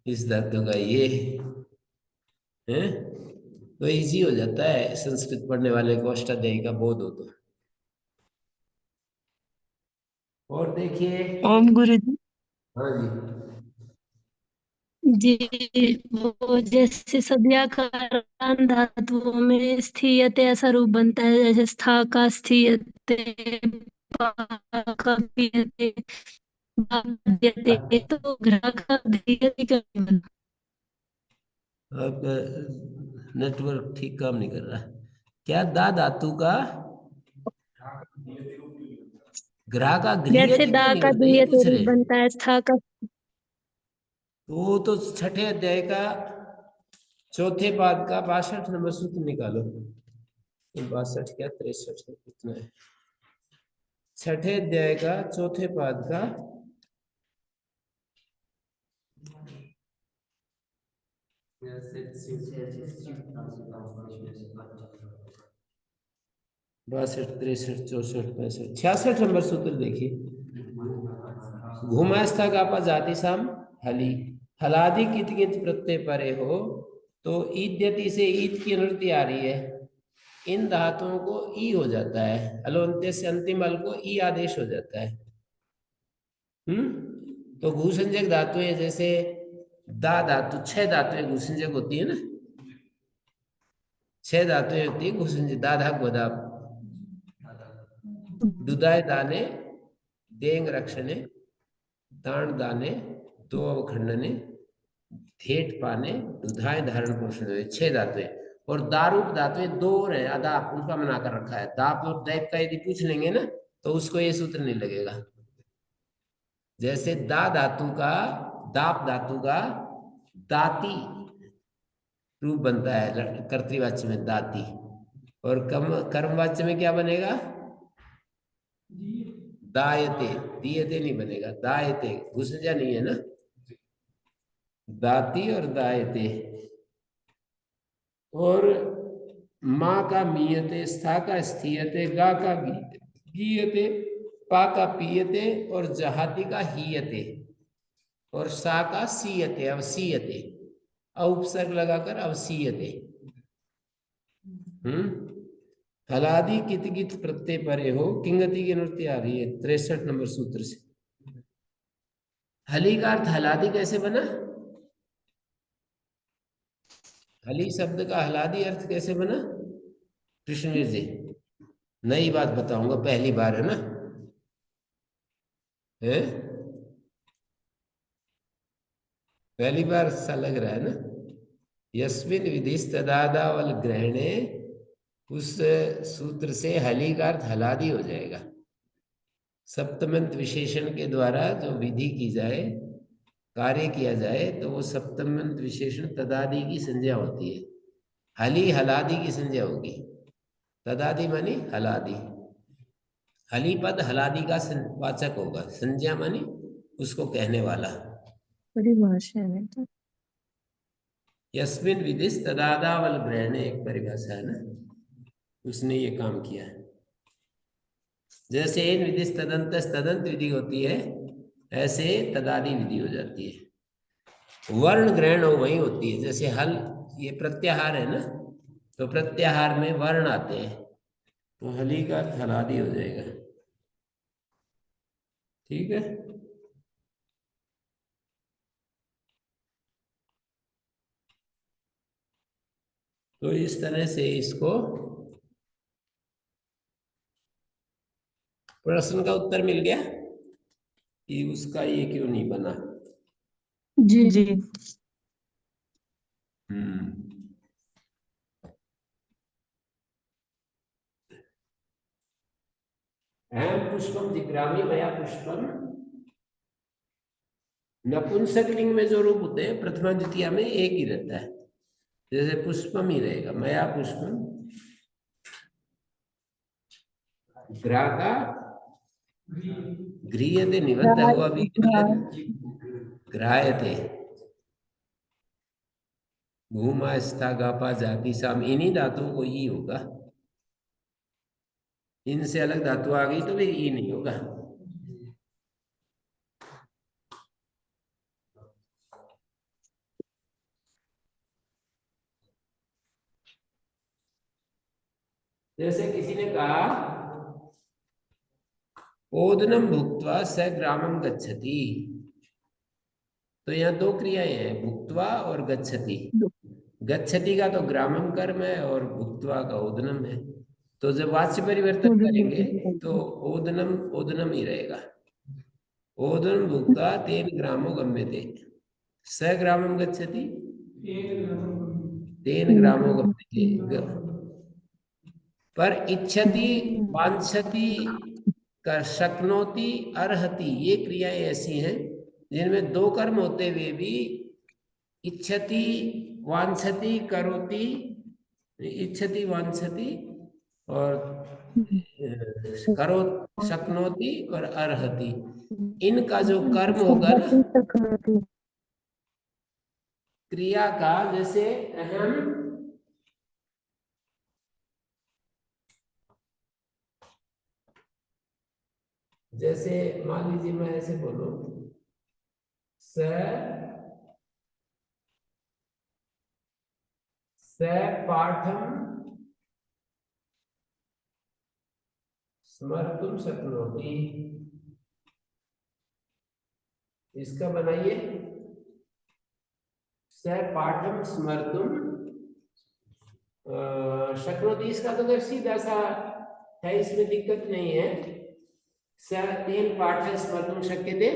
इस धातु का ये है, तो इजी हो जाता है संस्कृत पढ़ने वाले को, अष्टाध्यायी का बोध हो तो। और देखिए, ओम गुरुजी हाँ जी, वो जैसे सद्याकारांत धातुओं में स्थीयते ऐसा रूप बनता है, जैसे स्था का स्थीयते, पा का पीयते, बाध्यते, तो घ्रा का घ्रियते क्यों नहीं बना? आपका नेटवर्क ठीक काम नहीं कर रहा। क्या दा धातु का ग्राह का जैसे गृहयति दा क्यों नहीं का बनता, ये घ्रियते पूछ रहे रूप हैं। बनता है, स्था का तो वो तो छठे अध्याय का चौथे पाद का 62 नंबर सूत्र निकालो। 62 क्या 63 है, कितना है? छठे अध्याय का चौथे पाद का 62, 63, 64, 65, 66 नंबर सूत्र देखिए। घुमास्था का जाति साम हली, हलादि कित कित प्रत्यय परे हो, तो ईद्यति से ईद की अनुवृत्ति आ रही है, इन धातुओं को ई हो जाता है, हलोन्त्य से अंतिम हल को ई आदेश हो जाता है। तो घुसंजक धातुएं जैसे दा धातु, 6 धातुएं घुसंजक होती है ना, 6 धातुएं होती है घुसंजक, दाधा गोदा, दुदाय दाने, देंग रक्षणे, ताण दाने, दो अवखंडने, धेट पाने, दुधाय धारण पोषण हुए, 6 धातुएं। और दारूप धातुएं 2 और है, अदाप, उनका बनाकर रखा है। दाप और दैप का यदि पूछ लेंगे ना तो उसको ये सूत्र नहीं लगेगा। जैसे दा धातु का, दाप धातु का दाती रूप बनता है कर्तृवाच्य में, दाती, और कर्मवाच्य में क्या बनेगा? दायते, दियते नहीं बनेगा, दायते, घुसंजा नहीं है ना, दाती और दायते। और माँ का मीयते, स्था का स्थीयते, गा का गीयते, पा का पीयते, और जहाती का हीयते, और सा का सीयते, अवसीयते, उपसर्ग लगाकर अवसीयते। हलादि कित कित प्रत्यय परे हो, किंगति की अनुवृत्ति आ रही है 63 नंबर सूत्र से। हली का अर्थ हलादि कैसे बना? हली शब्द का हलादि अर्थ कैसे बना कृष्णवीर जी? नई बात बताऊंगा, पहली बार है ना। है? पहली बार सा लग रहा है ना। यस्मिन विधिस तदादावल ग्रहणे, उस सूत्र से हली का अर्थ हलादी हो जाएगा। सप्तमंत विशेषण के द्वारा जो विधि की जाए, कार्य किया जाए, तो वो सप्तमंत विशेषण तदादि की संज्ञा होती है। हली हलादि की संज्ञा होगी। तदादि मानी हलादि। हली पद हलादि का वाचक होगा। संज्ञा मानी उसको कहने वाला। परिभाषा है तो। यस्मिन विधिस तदादावल ग्रहणे एक परिभाषा है ना, उसने ये काम किया है। जैसे इन विधिस तदंत तदंत विधि होती है, ऐसे तदादि विधि हो जाती है। वर्ण ग्रहण वही होती है। जैसे हल, ये प्रत्याहार है ना, तो प्रत्याहार में वर्ण आते हैं, तो हली का अर्थ हलादि हो जाएगा। ठीक है। तो इस तरह से इसको प्रश्न का उत्तर मिल गया कि उसका ये क्यों नहीं बना। जी जी। अहम पुष्पम जिग्रामी मया पुष्पम, नपुंसकलिंग में जो रूप होते हैं प्रथमा द्वितीया में एक ही रहता है, जैसे पुष्पम ही रहेगा। मया पुष्पम, ग्रा का गृह्यते निबद्ध हुआ भी ग्राह्यते। भूमा स्था गापा जाति साम, इन्हीं धातुओं को ई होगा। इनसे अलग धातु आ गई तो फिर ई नहीं होगा। जैसे किसी ने कहा ओदनम भुक्त्वा स ग्रामम गच्छति, तो यहाँ दो क्रियाएं हैं, भुक्त्वा और गच्छति। गच्छति का तो ग्रामम कर्म है और भुक्त्वा का ओदनम है। तो जब वाच्य परिवर्तन करेंगे तो ओदनम ओदनम ही रहेगा। ओदनम भुक्त्वा तेन ग्रामो गम्यते, स ग्रामम गच्छति तेन ग्रामो गम्यते। पर इच्छति, वांछति, कर शक्नोति, अर्हति, ये क्रियाएं ऐसी हैं जिनमें दो कर्म होते हुए भी इच्छति, वांछति, करोति, इच्छति, वांछति और करो, शक्नोति और अर्हति, इनका जो कर्म होगा ना क्रिया का, जैसे अहम जैसे मान लीजिए मैं ऐसे बोलूं, स पाठम स्मर्तुम शक्नोति, इसका बनाइए स पाठम स्मर्तुम शक्नोति। इसका तो अगर सीधा सा है, इसमें दिक्कत नहीं है। स तेन पाठ स्मर्तुम शक्यते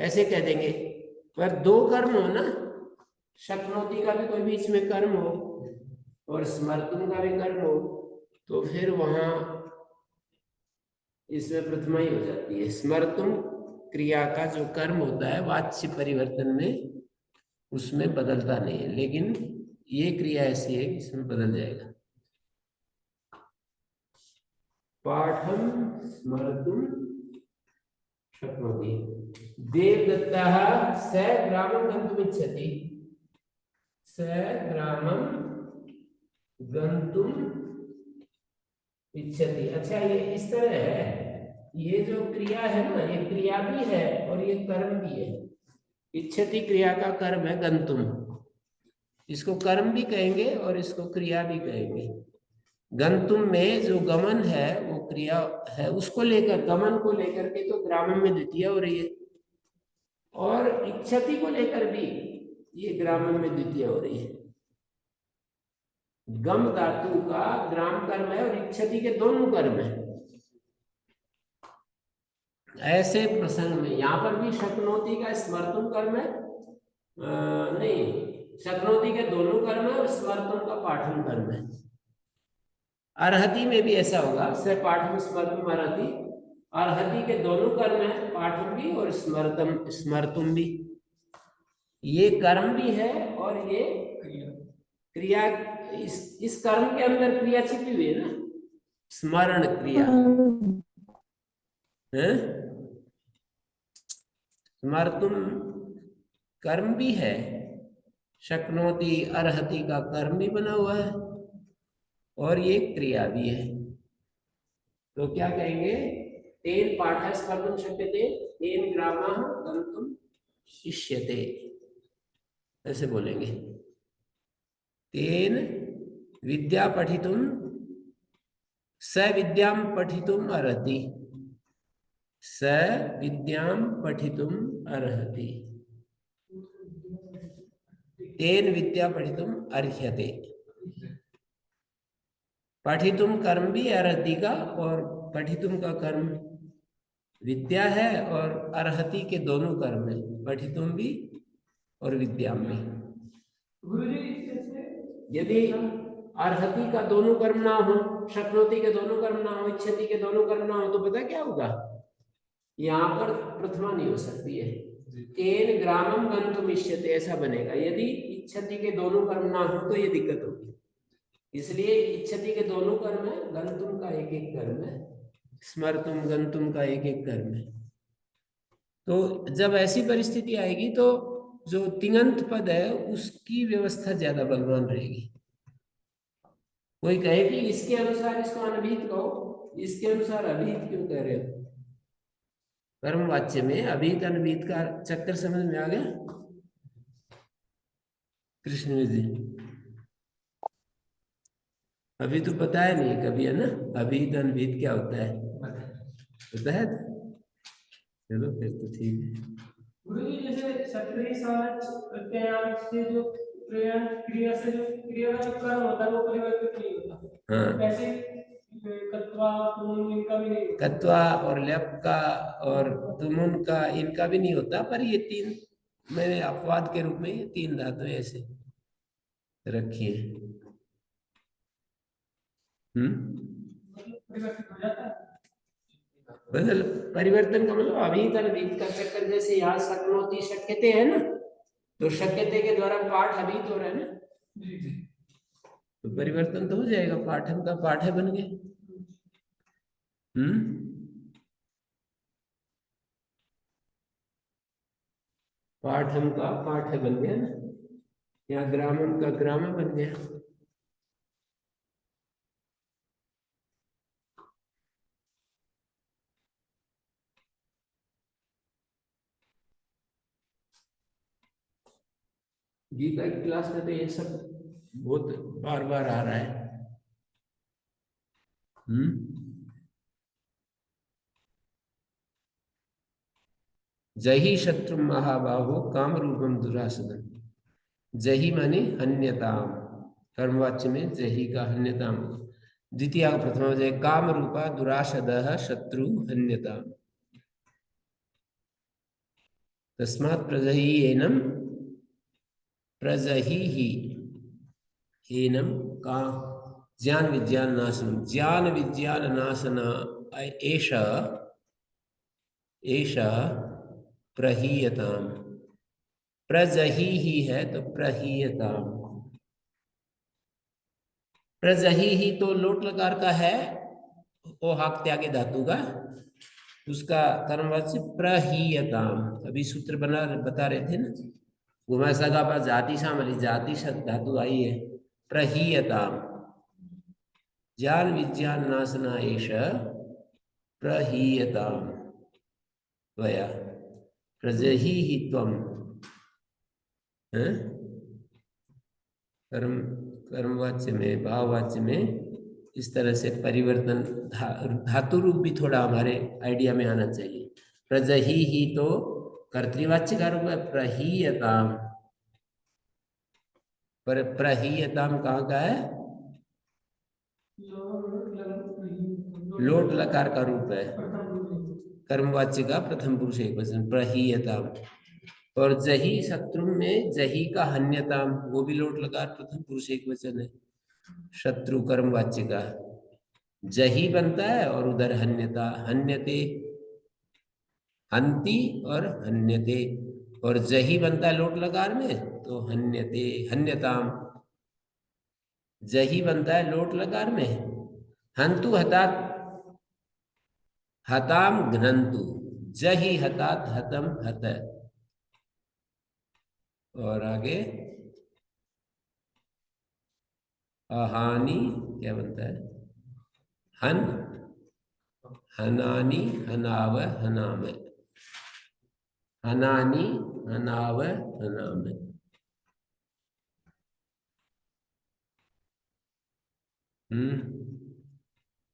ऐसे कह देंगे। पर दो कर्म हो ना, शक्नोति का भी कोई बीच में कर्म हो और स्मर्तुम का भी कर्म हो, तो फिर वहां इसमें प्रथमा ही हो जाती है। स्मर्तुम क्रिया का जो कर्म होता है वाच्य परिवर्तन में, उसमें बदलता नहीं है, लेकिन ये क्रिया ऐसी है कि इसमें बदल जाएगा। पाठम स्मर्तुम शक्नोति। देवदत्तः स ग्रामं गन्तुमिच्छति, स ग्रामं गन्तुम इच्छति। अच्छा, ये इस तरह है, ये जो क्रिया है ना, ये क्रिया भी है और ये कर्म भी है। इच्छति क्रिया का कर्म है गंतुम, इसको कर्म भी कहेंगे और इसको क्रिया भी कहेंगे। गंतुम में जो गमन है वो क्रिया है, उसको लेकर, गमन को लेकर के तो ग्रामम में द्वितीय हो रही है, और इच्छति को लेकर भी ये ग्रामम में द्वितीय हो रही है। गम धातु का ग्राम कर्म है और इच्छति के दोनों कर्म है। ऐसे प्रसंग में यहाँ पर भी शक्नोति का स्मर्तुम कर्म है, नहीं, शक्नोति के दोनों कर्म है और स्मर्तुम का पाठन कर्म है। अर्हति में भी ऐसा होगा, स पाठम स्मर्तुम अर्हति, अर्हति के दोनों कर्म है, पाठम भी और स्मर्तुम भी। ये कर्म भी है और ये क्रिया, इस कर्म के अंदर क्रिया छिपी हुई है ना, स्मरण क्रिया है। स्मर्तुम कर्म भी है, शक्नोति अर्हति का कर्म भी बना हुआ है और ये क्रिया भी है। तो क्या कहेंगे, तेन पाठ स्मर्तुम शक्यते, तेन ग्रामः गन्तुम इष्यते, ऐसे बोलेंगे। तेन विद्या पठितुम स विद्याम पठितुम अर्हति, स विद्याम पठितुम अर्हति, तेन विद्या पठितुम अर्ह्यते। पठितुम कर्म भी अर्हति का, और पठितुम का कर्म विद्या है, और अर्हति के दोनों कर्म है, पठितुम भी और विद्याम भी। यदि अर्हति का दोनों कर्म ना हो, शक्नोति के दोनों कर्म ना हो, इच्छति के दोनों कर्म ना हो, तो पता क्या होगा, यहाँ पर प्रथमा नहीं हो सकती है। तेन ग्रामम गंतुम इष्यते ऐसा बनेगा। यदि इच्छति के दोनों कर्म ना हो तो ये दिक्कत होगी। इसलिए इच्छति के दोनों कर्म है, गंतुम का एक एक कर्म है, स्मर्तुम गंतुम का एक एक कर्म है। तो जब ऐसी परिस्थिति आएगी तो जो तिङंत पद है उसकी व्यवस्था ज्यादा बलवान रहेगी। कोई कहे कि इसके अनुसार इसको अनभिहित कहो, इसके अनुसार अभिहित क्यों कह रहे हो? कर्म वाच्य में अभिहित अनभिहित का चक्कर समझ में आ गया कृष्ण जी? अभी तो पता है नहीं कभी, है ना, अभिहित अनभिहित क्या होता है, पता है? चलो फिर तो ठीक है। गुरुजी जैसे सक्रिय साच प्रत्यांत से जो क्रिया से जो क्रिया का जो कर्म होता है वो परिवर्तित नहीं होता। हाँ, ऐसे कत्वा तुम इनका भी नहीं होता। कत्वा और ल्यप का और तुमुन का इनका भी नहीं होता, पर ये तीन मैंने अपवाद के रूप में ये तीन धातुएं ऐसे रखी है। परिवर्तित हो जाता है। बदल परिवर्तन का मतलब अभिहित अनभिहित का चक्कर, जैसे यहाँ शक्नोति शक्यते है ना, तो शक्यते के द्वारा पाठ अभिहित हो रहा है ना, तो परिवर्तन तो हो जाएगा, पाठन का पाठ है बन गए। पाठम का पाठ है बन गया ना, यहाँ ग्रामम का ग्राम बन गया। गीता की क्लास में तो ये सब बहुत बार बार आ रहा है। जही शत्रु महाबाहो काम रूपम दुरासदम। जही माने हन्यताम, कर्मवाच्य में जही का हन्यताम। द्वितीय का प्रथम जय काम रूपा दुरासदः शत्रु हन्यताम। तस्मात् प्रजही एनम, प्रजही ही एनम का ज्ञान विज्ञान नाशनम, ज्ञान विज्ञान नाशन एषा एषा प्रहीयताम। प्रजही ही है तो प्रहीयताम। प्रजही ही तो लोट लकार का है, ओ हाक त्यागे धातु का, उसका कर्मवाच्य प्रहीयताम। अभी सूत्र बता रहे थे ना, गुमा सगा पर जाति शामिल, जाति धातु आई है, प्रहीयताम। ज्ञान विज्ञान नाशना एष प्रहीयताम वया प्रजही ही त्वम। कर्मवाच्य में भाववाच्य में इस तरह से परिवर्तन, धातु रूप भी थोड़ा हमारे आइडिया में आना चाहिए। प्रजही ही तो कर्तृवाच्य का रूप है, प्रहीयताम, पर प्रहीयताम कहाँ का है? लोट लकार का रूप है। कर्मवाच्य का प्रथम पुरुष एकवचन प्रहीयताम। और जही शत्रु में जही का हन्यताम, वो भी लोट लकार प्रथम पुरुष एकवचन है। शत्रु कर्मवाच्य का जही बनता है और उधर हन्यता, हन्यते, हंति और हन्यते। और जही बनता है लोट लकार में तो हन्यते, हन्यताम। जही बनता है लोट लकार में हंतु हतात, हताम घ्नन्तु। जही हतात हतम हत। और आगे अहानि क्या बनता है, हन, हनानि हनाव हनाम, हनानि हनाव हनाम।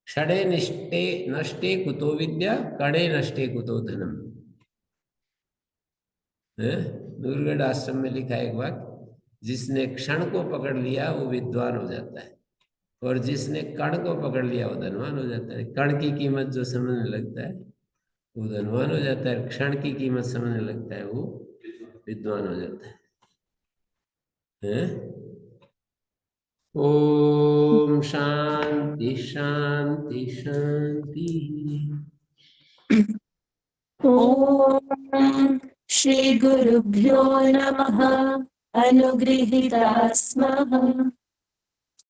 षडे निष्टे नष्टे कुतो विद्या, कड़े नष्टे कुतो धनम। नूरगढ़ आश्रम में लिखा है एक वाक्य, जिसने क्षण को पकड़ लिया वो विद्वान हो जाता है, और जिसने कण को पकड़ लिया वो धनवान हो जाता है। कण की कीमत जो समझने लगता है वो धनवान हो जाता है, क्षण की कीमत समझने लगता है वो विद्वान हो जाता है। ओम शांति शांति शांति। ओम श्री गुरुभ्यो नमः। अनुगृहीता स्मः।